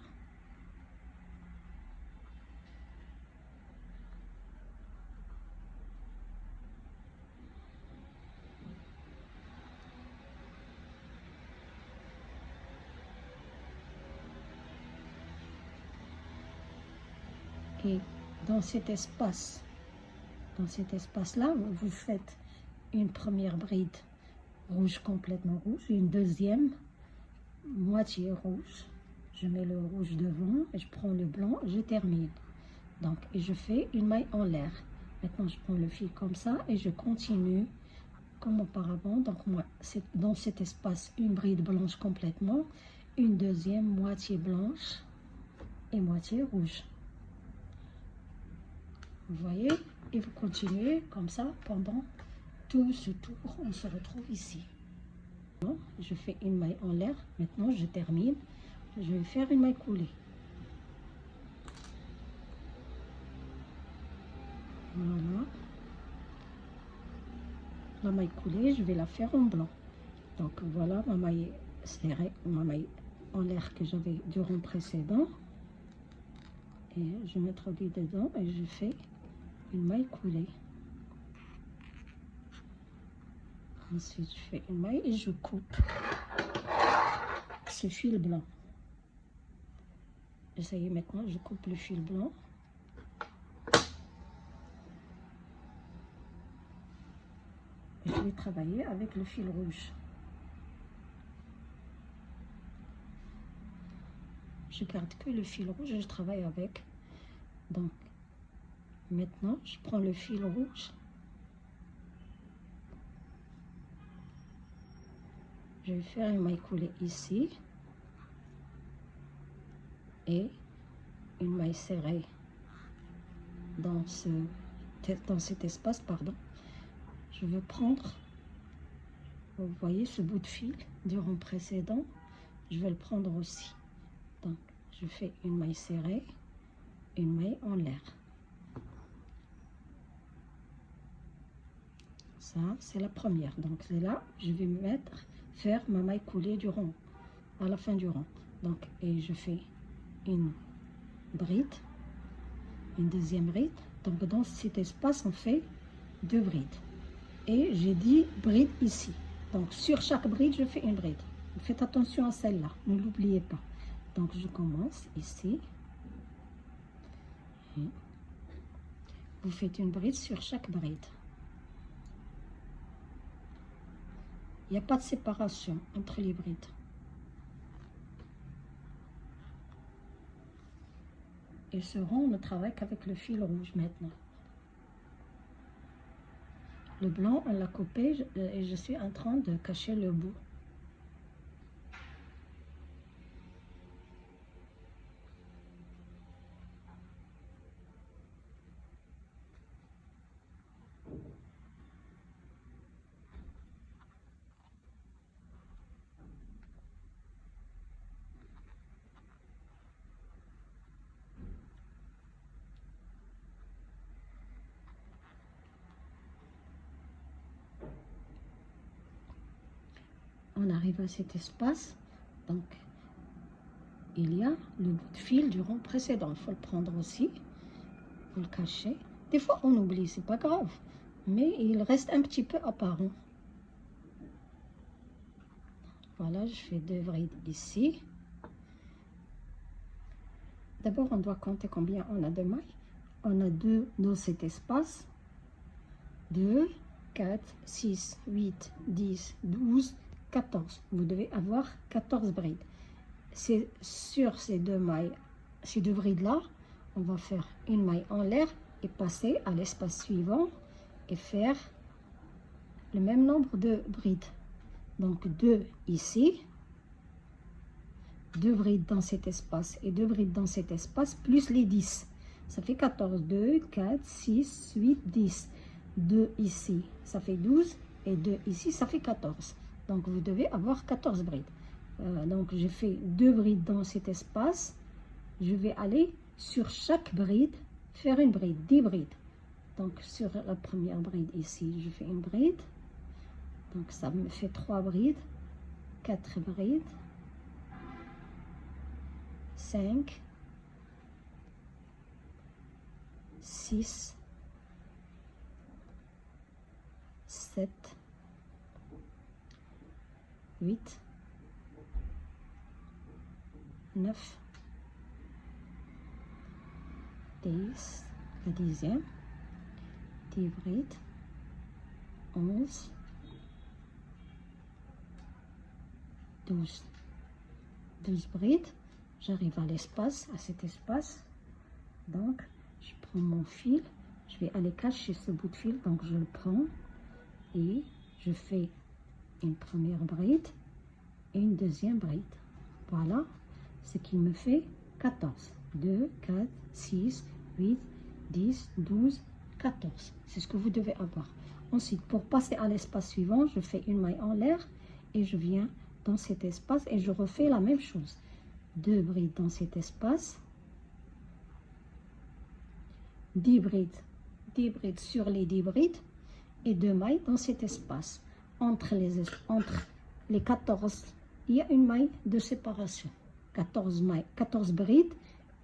Et dans cet espace-là, vous faites une première bride rouge complètement rouge, une deuxième moitié rouge. Je mets le rouge devant et je prends le blanc, je termine. Donc, et je fais une maille en l'air. Maintenant, je prends le fil comme ça et je continue comme auparavant. Donc moi, c'est dans cet espace une bride blanche complètement, une deuxième moitié blanche et moitié rouge. Vous voyez, et vous continuez comme ça pendant tout ce tour. On se retrouve ici. Je fais une maille en l'air. Maintenant, je termine. Je vais faire une maille coulée. Voilà. La maille coulée, je vais la faire en blanc. Donc voilà ma maille serrée, ma maille en l'air que j'avais du rond précédent. Et je m'introduis dedans et je fais une maille coulée. Ensuite, je fais une maille et je coupe ce fil blanc. Et ça y est, maintenant, je coupe le fil blanc. Et je vais travailler avec le fil rouge. Je garde que le fil rouge et je travaille avec. Donc, maintenant, je prends le fil rouge. Je vais faire une maille coulée ici. Et une maille serrée dans cet espace, pardon. Je vais prendre, vous voyez ce bout de fil du rond précédent, je vais le prendre aussi. Donc, je fais une maille serrée, une maille en l'air. Ça, c'est la première. Donc, c'est là, je vais faire ma maille coulée du rond, à la fin du rond. Donc, et je fais une bride, une deuxième bride. Donc dans cet espace on fait 2 brides et j'ai dit bride ici. Donc sur chaque bride je fais une bride. Faites attention à celle-là, ne l'oubliez pas. Donc je commence ici. Et vous faites une bride sur chaque bride. Il n'y a pas de séparation entre les brides. Et ce rond, on ne travaille qu'avec le fil rouge maintenant. Le blanc, on l'a coupé et je suis en train de cacher le bout. On arrive à cet espace, donc il y a le bout de fil du rond précédent. Il faut le prendre aussi, vous le cacher. Des fois on oublie, c'est pas grave, mais il reste un petit peu apparent. Voilà, je fais 2 brides ici. D'abord on doit compter combien on a de mailles. On a 2 dans cet espace. 2, 4, 6, 8, 10, 12, 14. Vous devez avoir 14 brides. C'est sur ces 2 mailles, ces 2 brides là, on va faire une maille en l'air et passer à l'espace suivant et faire le même nombre de brides. Donc 2 ici, 2 brides dans cet espace et 2 brides dans cet espace, plus les 10. Ça fait 14. 2, 4, 6, 8, 10. 2 ici, ça fait 12. Et 2 ici, ça fait 14. Donc, vous devez avoir 14 brides. Donc, j'ai fait 2 brides dans cet espace. Je vais aller sur chaque bride, faire une bride, 10 brides. Donc, sur la première bride ici, je fais une bride. Donc, ça me fait 3 brides, 4 brides, 5, 6, 7, 8, 9, 10, la 10e, 10 brides, 11, 12. 12 brides, j'arrive à l'espace, à cet espace. Donc, je prends mon fil, je vais aller cacher ce bout de fil, donc je le prends et je fais une première bride et une deuxième bride. Voilà ce qui me fait 14. 2, 4, 6, 8, 10, 12, 14. C'est ce que vous devez avoir. Ensuite, pour passer à l'espace suivant, je fais une maille en l'air et je viens dans cet espace et je refais la même chose. 2 brides dans cet espace, 10 brides sur les 10 brides et 2 mailles dans cet espace. Entre les 14, il y a une maille de séparation. 14 mailles, 14 brides,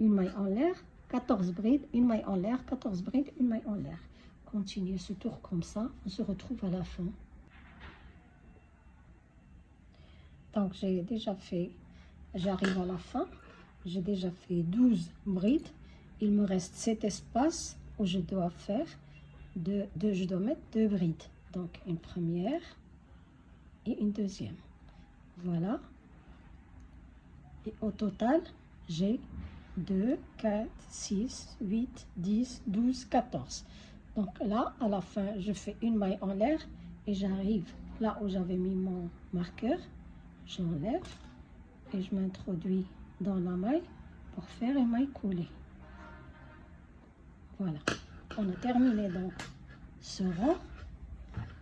une maille en l'air, 14 brides, une maille en l'air, 14 brides, une maille en l'air. Continuez ce tour comme ça, on se retrouve à la fin. Donc j'ai déjà fait, j'arrive à la fin, j'ai déjà fait 12 brides. Il me reste cet espace où je dois faire, je dois mettre 2 brides. Donc une première et une deuxième. Voilà. Et au total, j'ai 2, 4, 6, 8, 10, 12, 14. Donc là, à la fin, je fais une maille en l'air et j'arrive là où j'avais mis mon marqueur. J'enlève et je m'introduis dans la maille pour faire une maille coulée. Voilà. On a terminé donc ce rang.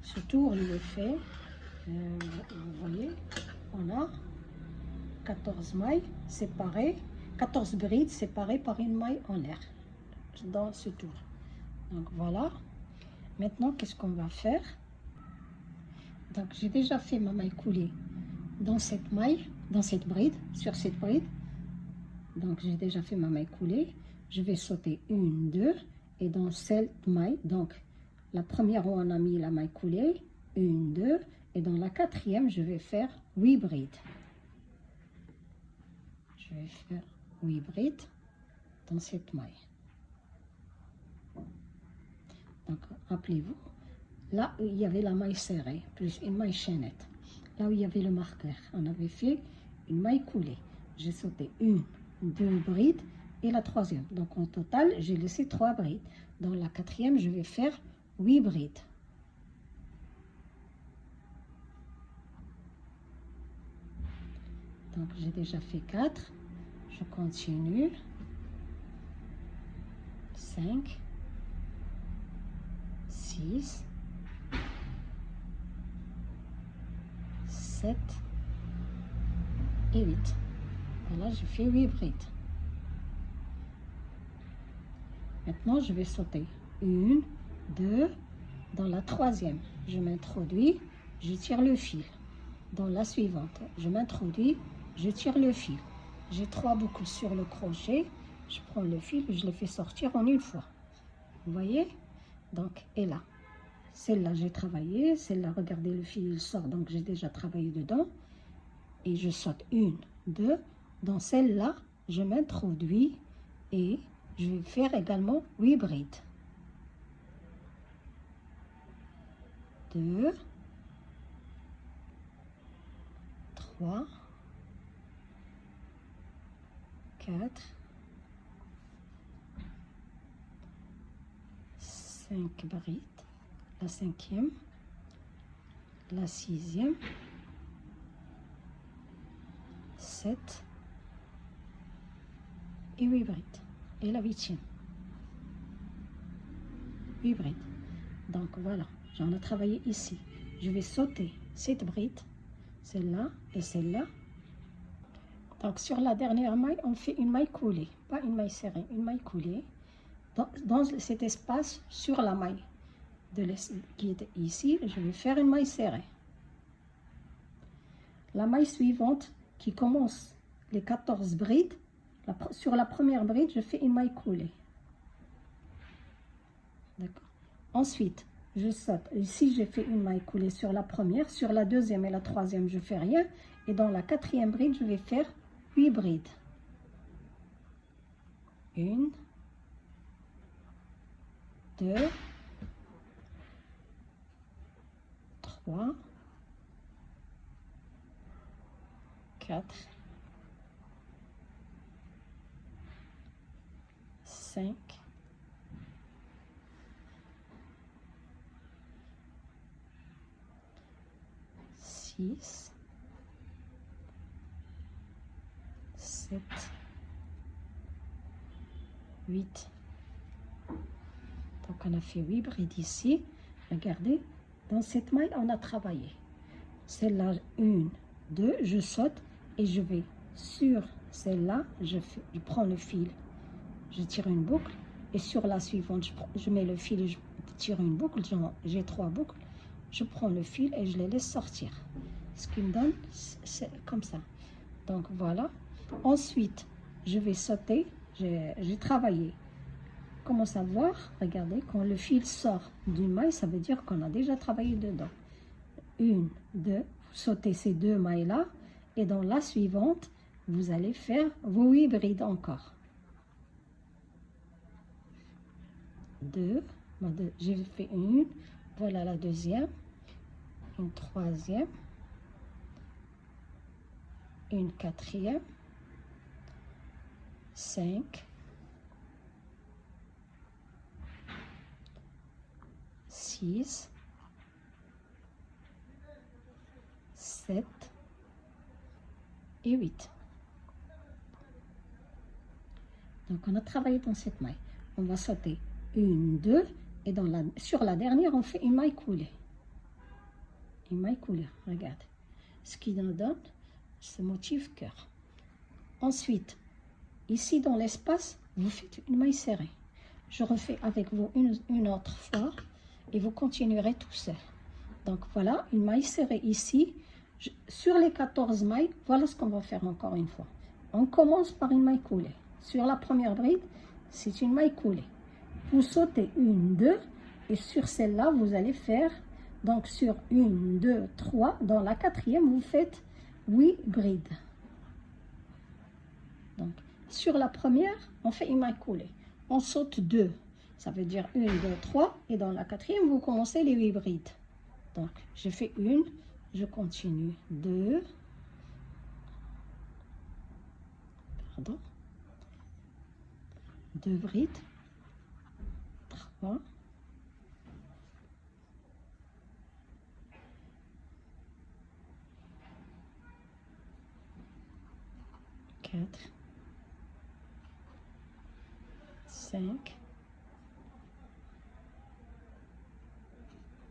Ce tour, il est fait. Vous voyez, on a 14 mailles séparées, 14 brides séparées par une maille en l'air dans ce tour. Donc voilà. Maintenant, qu'est-ce qu'on va faire? Donc j'ai déjà fait ma maille coulée dans cette maille, dans cette bride, sur cette bride. Donc j'ai déjà fait ma maille coulée. Je vais sauter 1, 2 et dans cette maille, donc la première où on a mis la maille coulée, 1, 2 et dans la quatrième, je vais faire 8 brides. Je vais faire 8 brides dans cette maille. Donc, rappelez-vous, là où il y avait la maille serrée, plus une maille chaînette, là où il y avait le marqueur, on avait fait une maille coulée. J'ai sauté 1, 2 brides et la troisième. Donc, en total, j'ai laissé 3 brides. Dans la quatrième, je vais faire 8 brides. Donc, j'ai déjà fait 4. Je continue. 5, 6, 7 et 8. Voilà, j'ai fait 8 brides. Maintenant, je vais sauter 1, 2, dans la troisième, je m'introduis, je tire le fil. Dans la suivante, je m'introduis, je tire le fil. J'ai 3 boucles sur le crochet, je prends le fil et je le fais sortir en une fois. Vous voyez? Donc, et là, celle-là, j'ai travaillé, celle-là, regardez, le fil, il sort, donc j'ai déjà travaillé dedans. Et je saute 1, 2, dans celle-là, je m'introduis et je vais faire également 8 brides. 2, 3, 4, 5 brides, la cinquième, la sixième, 7 et 8 brides. Et la huitième. 8 brides. Donc voilà, j'en ai travaillé ici. Je vais sauter cette bride, celle-là et celle-là. Donc sur la dernière maille, on fait une maille coulée, pas une maille serrée, une maille coulée. Dans cet espace, sur la maille qui est ici, je vais faire une maille serrée. La maille suivante qui commence les 14 brides, sur la première bride, je fais une maille coulée. D'accord. Ensuite, je saute. Ici, j'ai fait une maille coulée sur la première. Sur la deuxième et la troisième, je ne fais rien. Et dans la quatrième bride, je vais faire 8 brides. 1, 2, 3, 4, 5, 6, 6, 7, 8. Donc on a fait 8 brides ici. Regardez, dans cette maille, on a travaillé. Celle-là, 1, 2, je saute et je vais sur celle-là, je prends le fil, je tire une boucle. Et sur la suivante, je mets le fil et je tire une boucle. J'ai 3 boucles. Je prends le fil et je les laisse sortir. Ce qui me donne, c'est comme ça. Donc voilà. Ensuite, je vais sauter. J'ai travaillé. Comment savoir? Regardez, quand le fil sort d'une maille, ça veut dire qu'on a déjà travaillé dedans. 1, 2, vous sautez ces 2 mailles-là. Et dans la suivante, vous allez faire vos 8 brides encore. 2, j'ai fait une, voilà la deuxième, une troisième, une quatrième, 5, 6, 7 et 8. Donc on a travaillé dans cette maille. On va sauter 1, 2 et sur la dernière on fait une maille coulée. Une maille coulée, regarde. Ce qui nous donne ce motif cœur. Ensuite, ici dans l'espace, vous faites une maille serrée. Je refais avec vous une autre fois et vous continuerez tout seul. Donc voilà, une maille serrée ici. Sur les 14 mailles, voilà ce qu'on va faire encore une fois. On commence par une maille coulée. Sur la première bride, c'est une maille coulée. Vous sautez 1, 2 et sur celle-là, vous allez faire, donc sur 1, 2, 3, dans la quatrième, vous faites 8 brides. Donc sur la première, on fait une maille coulée. On saute 2, ça veut dire 1, 2, 3 et dans la quatrième, vous commencez les 8 brides. Donc j'ai fait une, je continue 2, pardon, 2 brides, 3, 4, 5,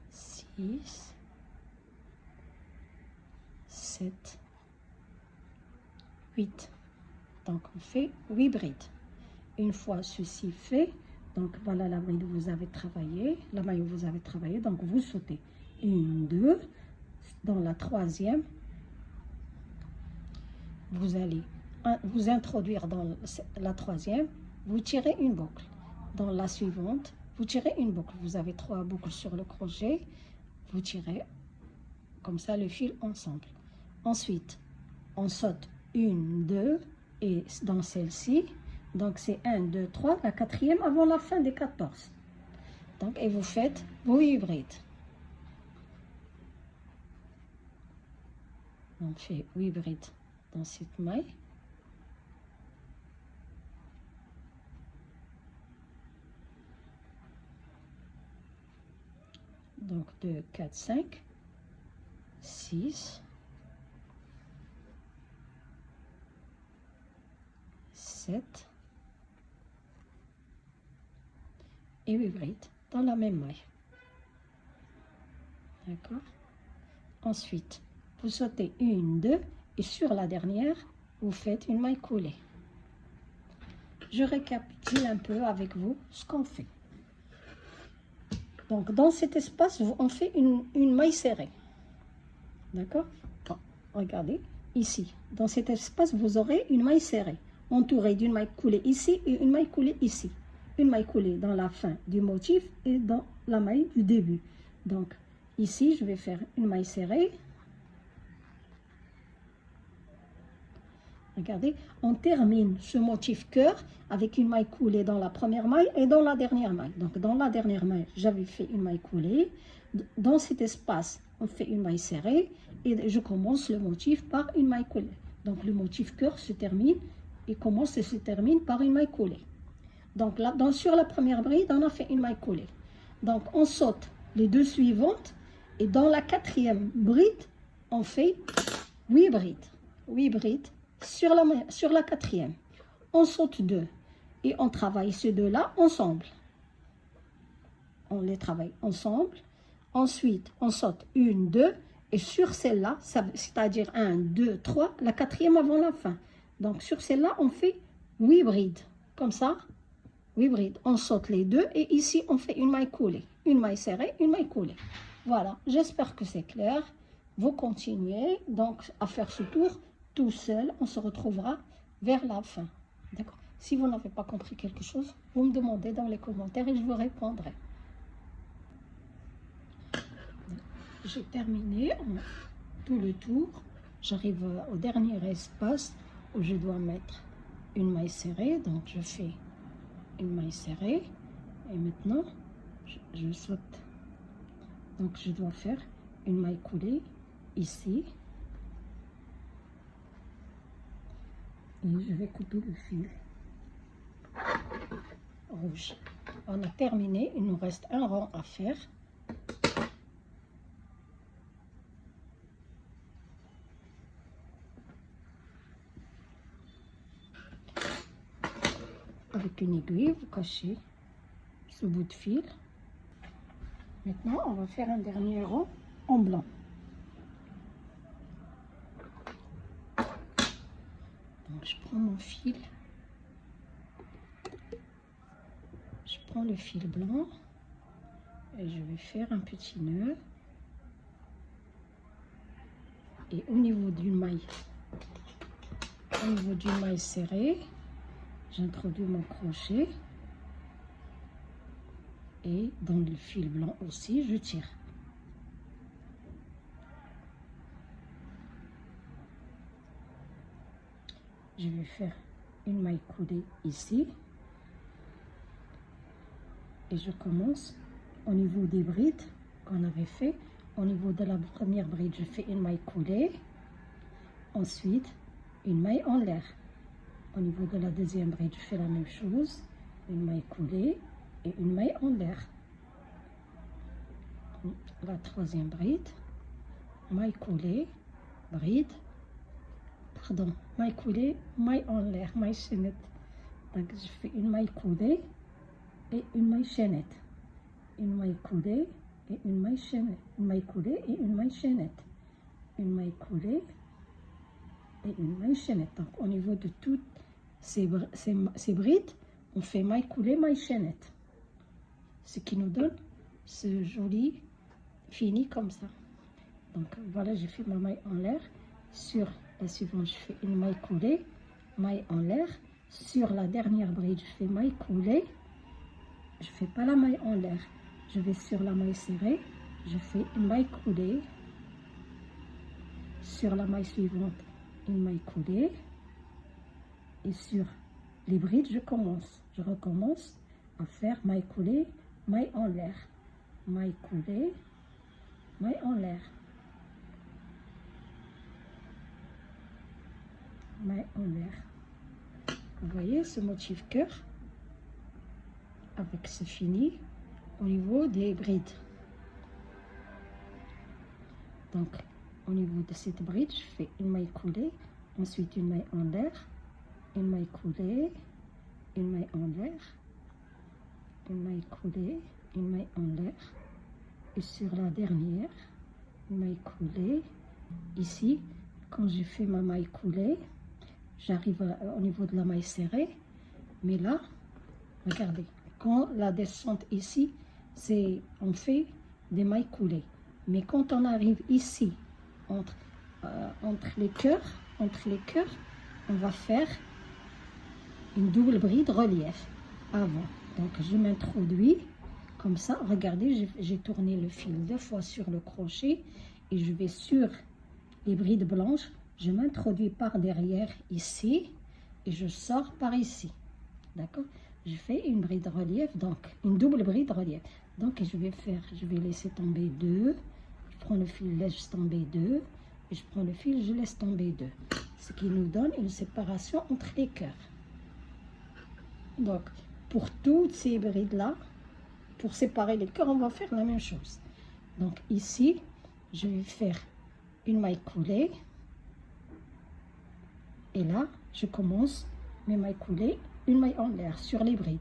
6, 7, 8. Donc on fait 8 brides. Une fois ceci fait, donc voilà la bride où vous avez travaillé, la maille où vous avez travaillé, donc vous sautez 1, 2, dans la troisième, vous allez vous introduire dans la troisième, vous tirez une boucle. Dans la suivante, vous tirez une boucle. Vous avez 3 boucles sur le crochet, vous tirez comme ça le fil ensemble. Ensuite, on saute 1, 2 et dans celle-ci, donc c'est 1, 2, 3, la quatrième avant la fin des 14. Donc, et vous faites vos 8 brides. On fait 8 brides dans cette maille. Donc 2, 4, 5, 6, 7 et 8 brides dans la même maille. D'accord? Ensuite, vous sautez 1, 2 et sur la dernière, vous faites une maille coulée. Je récapitule un peu avec vous ce qu'on fait. Donc, dans cet espace, on fait une maille serrée. D'accord? Bon, regardez, ici, dans cet espace, vous aurez une maille serrée, entourée d'une maille coulée ici et une maille coulée ici. Une maille coulée dans la fin du motif et dans la maille du début. Donc, ici, je vais faire une maille serrée. Regardez, on termine ce motif cœur avec une maille coulée dans la première maille et dans la dernière maille. Donc, dans la dernière maille, j'avais fait une maille coulée. Dans cet espace, on fait une maille serrée et je commence le motif par une maille coulée. Donc, le motif cœur se termine et commence et se termine par une maille coulée. Donc, là, sur la première bride, on a fait une maille coulée. Donc, on saute les 2 suivantes et dans la quatrième bride, on fait 8 brides. 8 brides sur la quatrième. On saute 2 et on travaille ces deux-là ensemble. On les travaille ensemble. Ensuite, on saute 1, 2 et sur celle-là, c'est-à-dire 1, 2, 3, la quatrième avant la fin. Donc sur celle-là, on fait 8 brides. Comme ça, 8 brides. On saute les deux et ici, on fait une maille coulée. Une maille serrée, une maille coulée. Voilà, j'espère que c'est clair. Vous continuez donc à faire ce tour tout seul. On se retrouvera vers la fin. D'accord? Si vous n'avez pas compris quelque chose, vous me demandez dans les commentaires et je vous répondrai. J'ai terminé tout le tour. J'arrive au dernier espace où je dois mettre une maille serrée. Donc je fais une maille serrée et maintenant je saute. Donc je dois faire une maille coulée ici et je vais couper le fil rouge. On a terminé, il nous reste un rang à faire. Avec une aiguille, vous cachez ce bout de fil. Maintenant, on va faire un dernier rang en blanc. Donc, je prends mon fil. Je prends le fil blanc et je vais faire un petit nœud. Et au niveau d'une maille serrée, j'introduis mon crochet. Et dans le fil blanc aussi, je tire. Je vais faire une maille coulée ici. Et je commence au niveau des brides qu'on avait fait. Au niveau de la première bride, je fais une maille coulée. Ensuite, une maille en l'air. Au niveau de la deuxième bride, je fais la même chose. Une maille coulée et une maille en l'air. La troisième bride, maille coulée, bride, pardon, maille coulée, maille en l'air, maille chaînette. Donc je fais une maille coulée et une maille chaînette. Une maille coulée et une maille chaînette. Une maille coulée et une maille chaînette. Une maille coulée et une maille chaînette. Donc au niveau de toutes ces brides, on fait maille coulée, maille chaînette. Ce qui nous donne ce joli fini comme ça. Donc voilà, j'ai fait ma maille en l'air. Sur la suivante, je fais une maille coulée, maille en l'air. Sur la dernière bride, je fais maille coulée. Je fais pas la maille en l'air. Je vais sur la maille serrée, je fais une maille coulée. Sur la maille suivante, une maille coulée. Et sur les brides, je recommence à faire maille coulée, maille en l'air. Maille coulée, maille en l'air. Maille en l'air. Vous voyez ce motif cœur avec ce fini au niveau des brides. Donc au niveau de cette bride, je fais une maille coulée, ensuite une maille en l'air, une maille coulée, une maille en l'air, une maille coulée, une maille en l'air, et sur la dernière, une maille coulée. Ici, quand j'ai fait ma maille coulée, j'arrive au niveau de la maille serrée, mais là, regardez, quand la descente ici, on fait des mailles coulées, mais quand on arrive ici, entre les cœurs, on va faire une double bride relief avant. Donc je m'introduis comme ça. Regardez, j'ai tourné le fil 2 fois sur le crochet et je vais sur les brides blanches. Je m'introduis par derrière ici et je sors par ici. D'accord? Je fais une bride relief, donc une double bride relief. Donc je vais laisser tomber 2. Je prends le fil, laisse tomber 2. Et je prends le fil, je laisse tomber 2. Ce qui nous donne une séparation entre les cœurs. Donc, pour toutes ces brides-là, pour séparer les cœurs, on va faire la même chose. Donc ici, je vais faire une maille coulée. Et là, je commence mes mailles coulées, une maille en l'air sur les brides.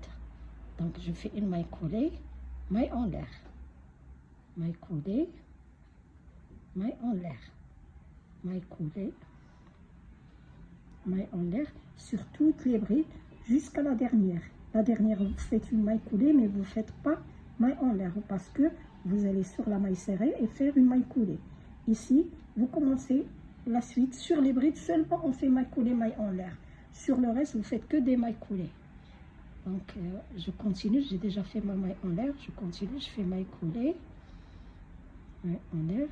Donc, je fais une maille coulée, maille en l'air. Maille coulée, maille en l'air. Maille coulée, maille en l'air sur toutes les brides jusqu'à la dernière. La dernière, vous faites une maille coulée, mais vous ne faites pas maille en l'air parce que vous allez sur la maille serrée et faire une maille coulée. Ici, vous commencez la suite sur les brides, seulement on fait maille coulée, maille en l'air. Sur le reste, vous faites que des mailles coulées. Donc, je continue, j'ai déjà fait ma maille en l'air, je continue, je fais maille coulée, maille en l'air.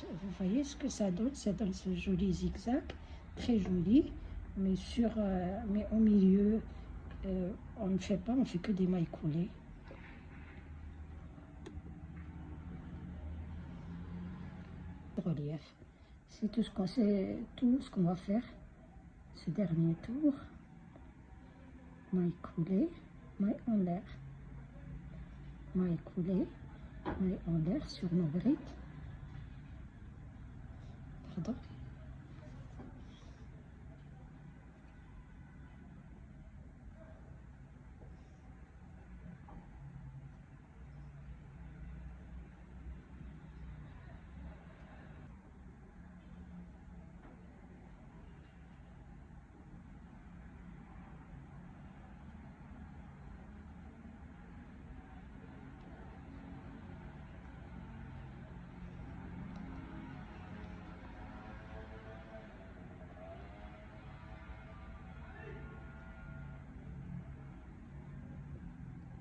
Vous voyez ce que ça donne ce joli zigzag, très joli, mais, mais au milieu, on ne fait pas, on fait que des mailles coulées. Relief. C'est tout ce qu'on va faire ce dernier tour. Maille coulée, maille en l'air. Maille coulée, maille en l'air sur nos brides. Pardon.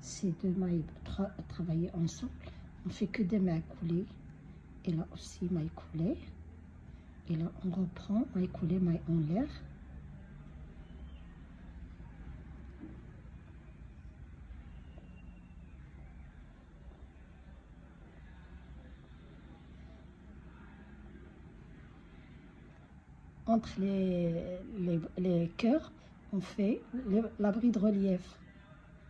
Ces deux mailles travailler ensemble, on fait que des mailles coulées, et là aussi maille coulée, et là on reprend maille coulée, maille en l'air. Entre les cœurs, on fait la bride relief,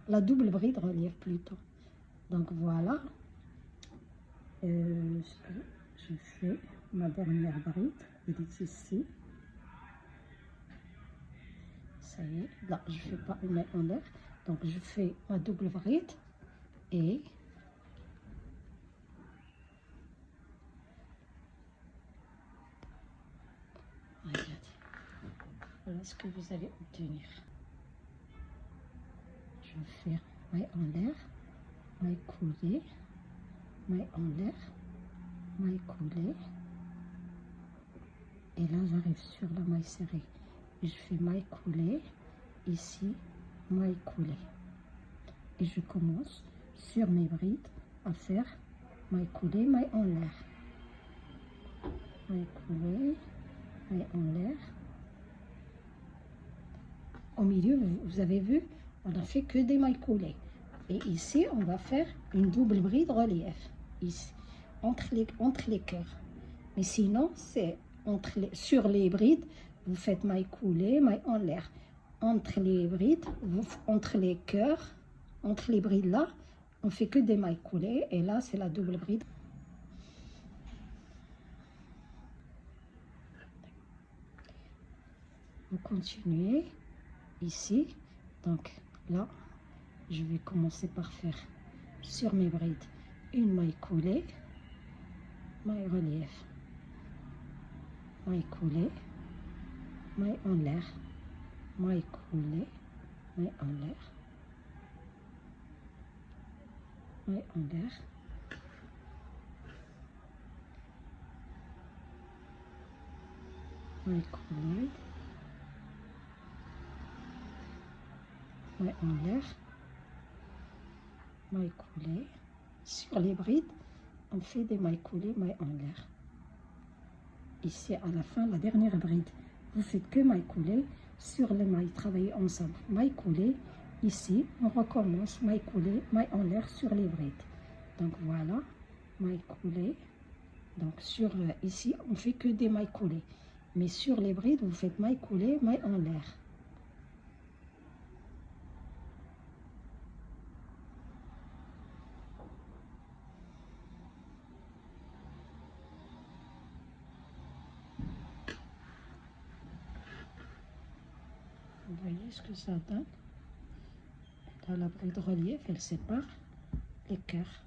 la double bride relief plutôt. Donc voilà, je fais ma dernière bride, elle est ici. Ça y est, là je fais pas une maille en l'air, donc je fais ma double bride et regardez, voilà ce que vous allez obtenir. Je vais faire maille en l'air, maille coulée, maille en l'air, maille coulée, et là j'arrive sur la maille serrée et je fais maille coulée, ici maille coulée, et je commence sur mes brides à faire maille coulée, maille en l'air, maille coulée, maille en l'air. Au milieu, vous avez vu, on a fait que des mailles coulées. Et ici, on va faire une double bride relief, ici, entre les cœurs. Mais sinon, c'est sur les brides, vous faites maille coulée, maille en l'air. Entre les brides, entre les cœurs, entre les brides là, on fait que des mailles coulées. Et là, c'est la double bride. Vous continuez ici. Donc là, je vais commencer par faire sur mes brides une maille coulée, maille relief, maille coulée, maille en l'air, maille coulée, maille en l'air, maille en l'air, maille coulée, maille en l'air, maille coulée. Sur les brides, on fait des mailles coulées, maille en l'air. Ici, à la fin, la dernière bride, vous faites que maille coulée. Sur les mailles, travaillez ensemble, maille coulée. Ici, on recommence maille coulée, maille en l'air sur les brides. Donc voilà, maille coulée. Donc sur ici, on fait que des mailles coulées. Mais sur les brides, vous faites maille coulée, maille en l'air. Vous voyez ce que ça donne. Là, la bride relief, elle sépare les cœurs.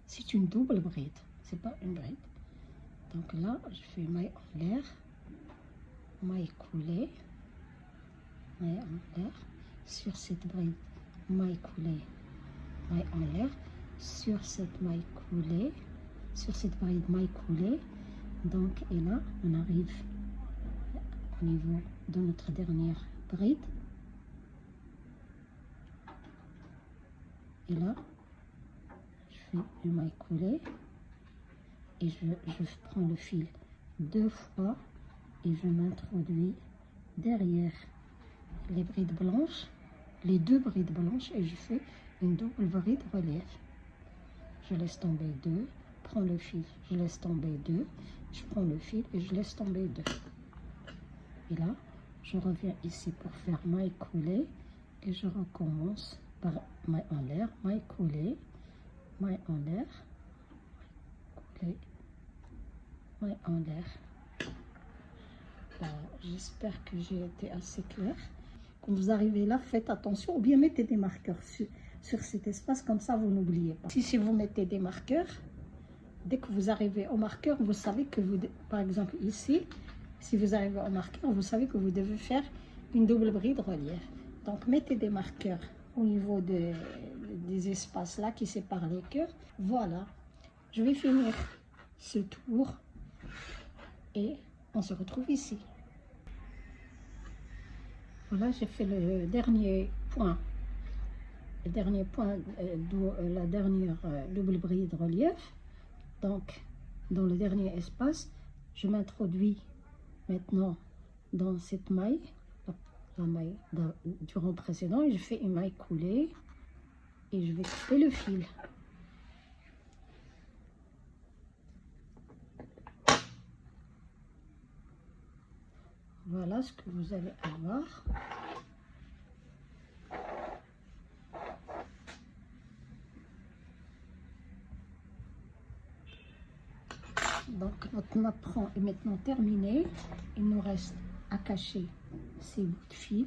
C'est une double bride, c'est pas une bride. Donc là, je fais maille en l'air, maille coulée, maille en l'air, sur cette bride, maille coulée, maille en l'air, sur cette maille coulée, sur cette bride, maille coulée. Donc, et là, on arrive au niveau de notre dernière bride. Et là, je fais une maille coulée et je prends le fil 2 fois et je m'introduis derrière les brides blanches, les 2 brides blanches, et je fais une double bride relief. Je laisse tomber 2, prends le fil, je laisse tomber 2, je prends le fil et je laisse tomber 2. Et là, je reviens ici pour faire maille coulée et je recommence par maille en l'air, maille coulée, maille en l'air, coulée, maille en l'air. J'espère que j'ai été assez claire. Quand vous arrivez là, faites attention ou bien mettez des marqueurs sur cet espace, comme ça vous n'oubliez pas. Si vous mettez des marqueurs, dès que vous arrivez au marqueur, vous savez que vous, par exemple ici, si vous arrivez au marqueur, vous savez que vous devez faire une double bride relief. Donc mettez des marqueurs au niveau des espaces là qui séparent les cœurs. Voilà, je vais finir ce tour et on se retrouve ici. Voilà, j'ai fait le dernier point de la dernière double bride relief. Donc dans le dernier espace, je m'introduis maintenant dans cette maille, la maille du rang précédent, et je fais une maille coulée et je vais couper le fil. Voilà ce que vous allez avoir. Donc notre napperon est maintenant terminé. Il nous reste à cacher ces bouts de fil.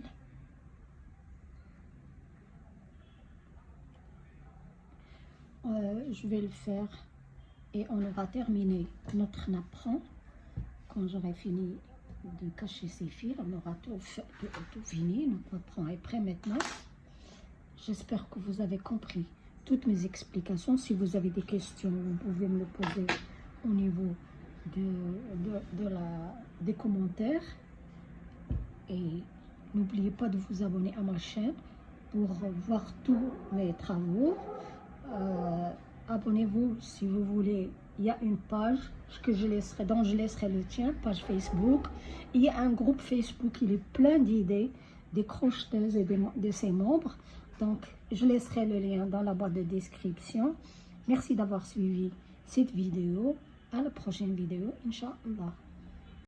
Je vais le faire et on aura terminé notre napperon. Quand j'aurai fini de cacher ces fils, on aura tout fini. Notre napperon est prêt maintenant. J'espère que vous avez compris toutes mes explications. Si vous avez des questions, vous pouvez me le poser au niveau des commentaires. Et n'oubliez pas de vous abonner à ma chaîne pour voir tous mes travaux. Abonnez-vous si vous voulez. Il y a une page dont je laisserai le tien, page Facebook. Il y a un groupe Facebook, il est plein d'idées des crocheteuses et de ses membres. Donc, je laisserai le lien dans la boîte de description. Merci d'avoir suivi cette vidéo. À la prochaine vidéo, Inch'Allah.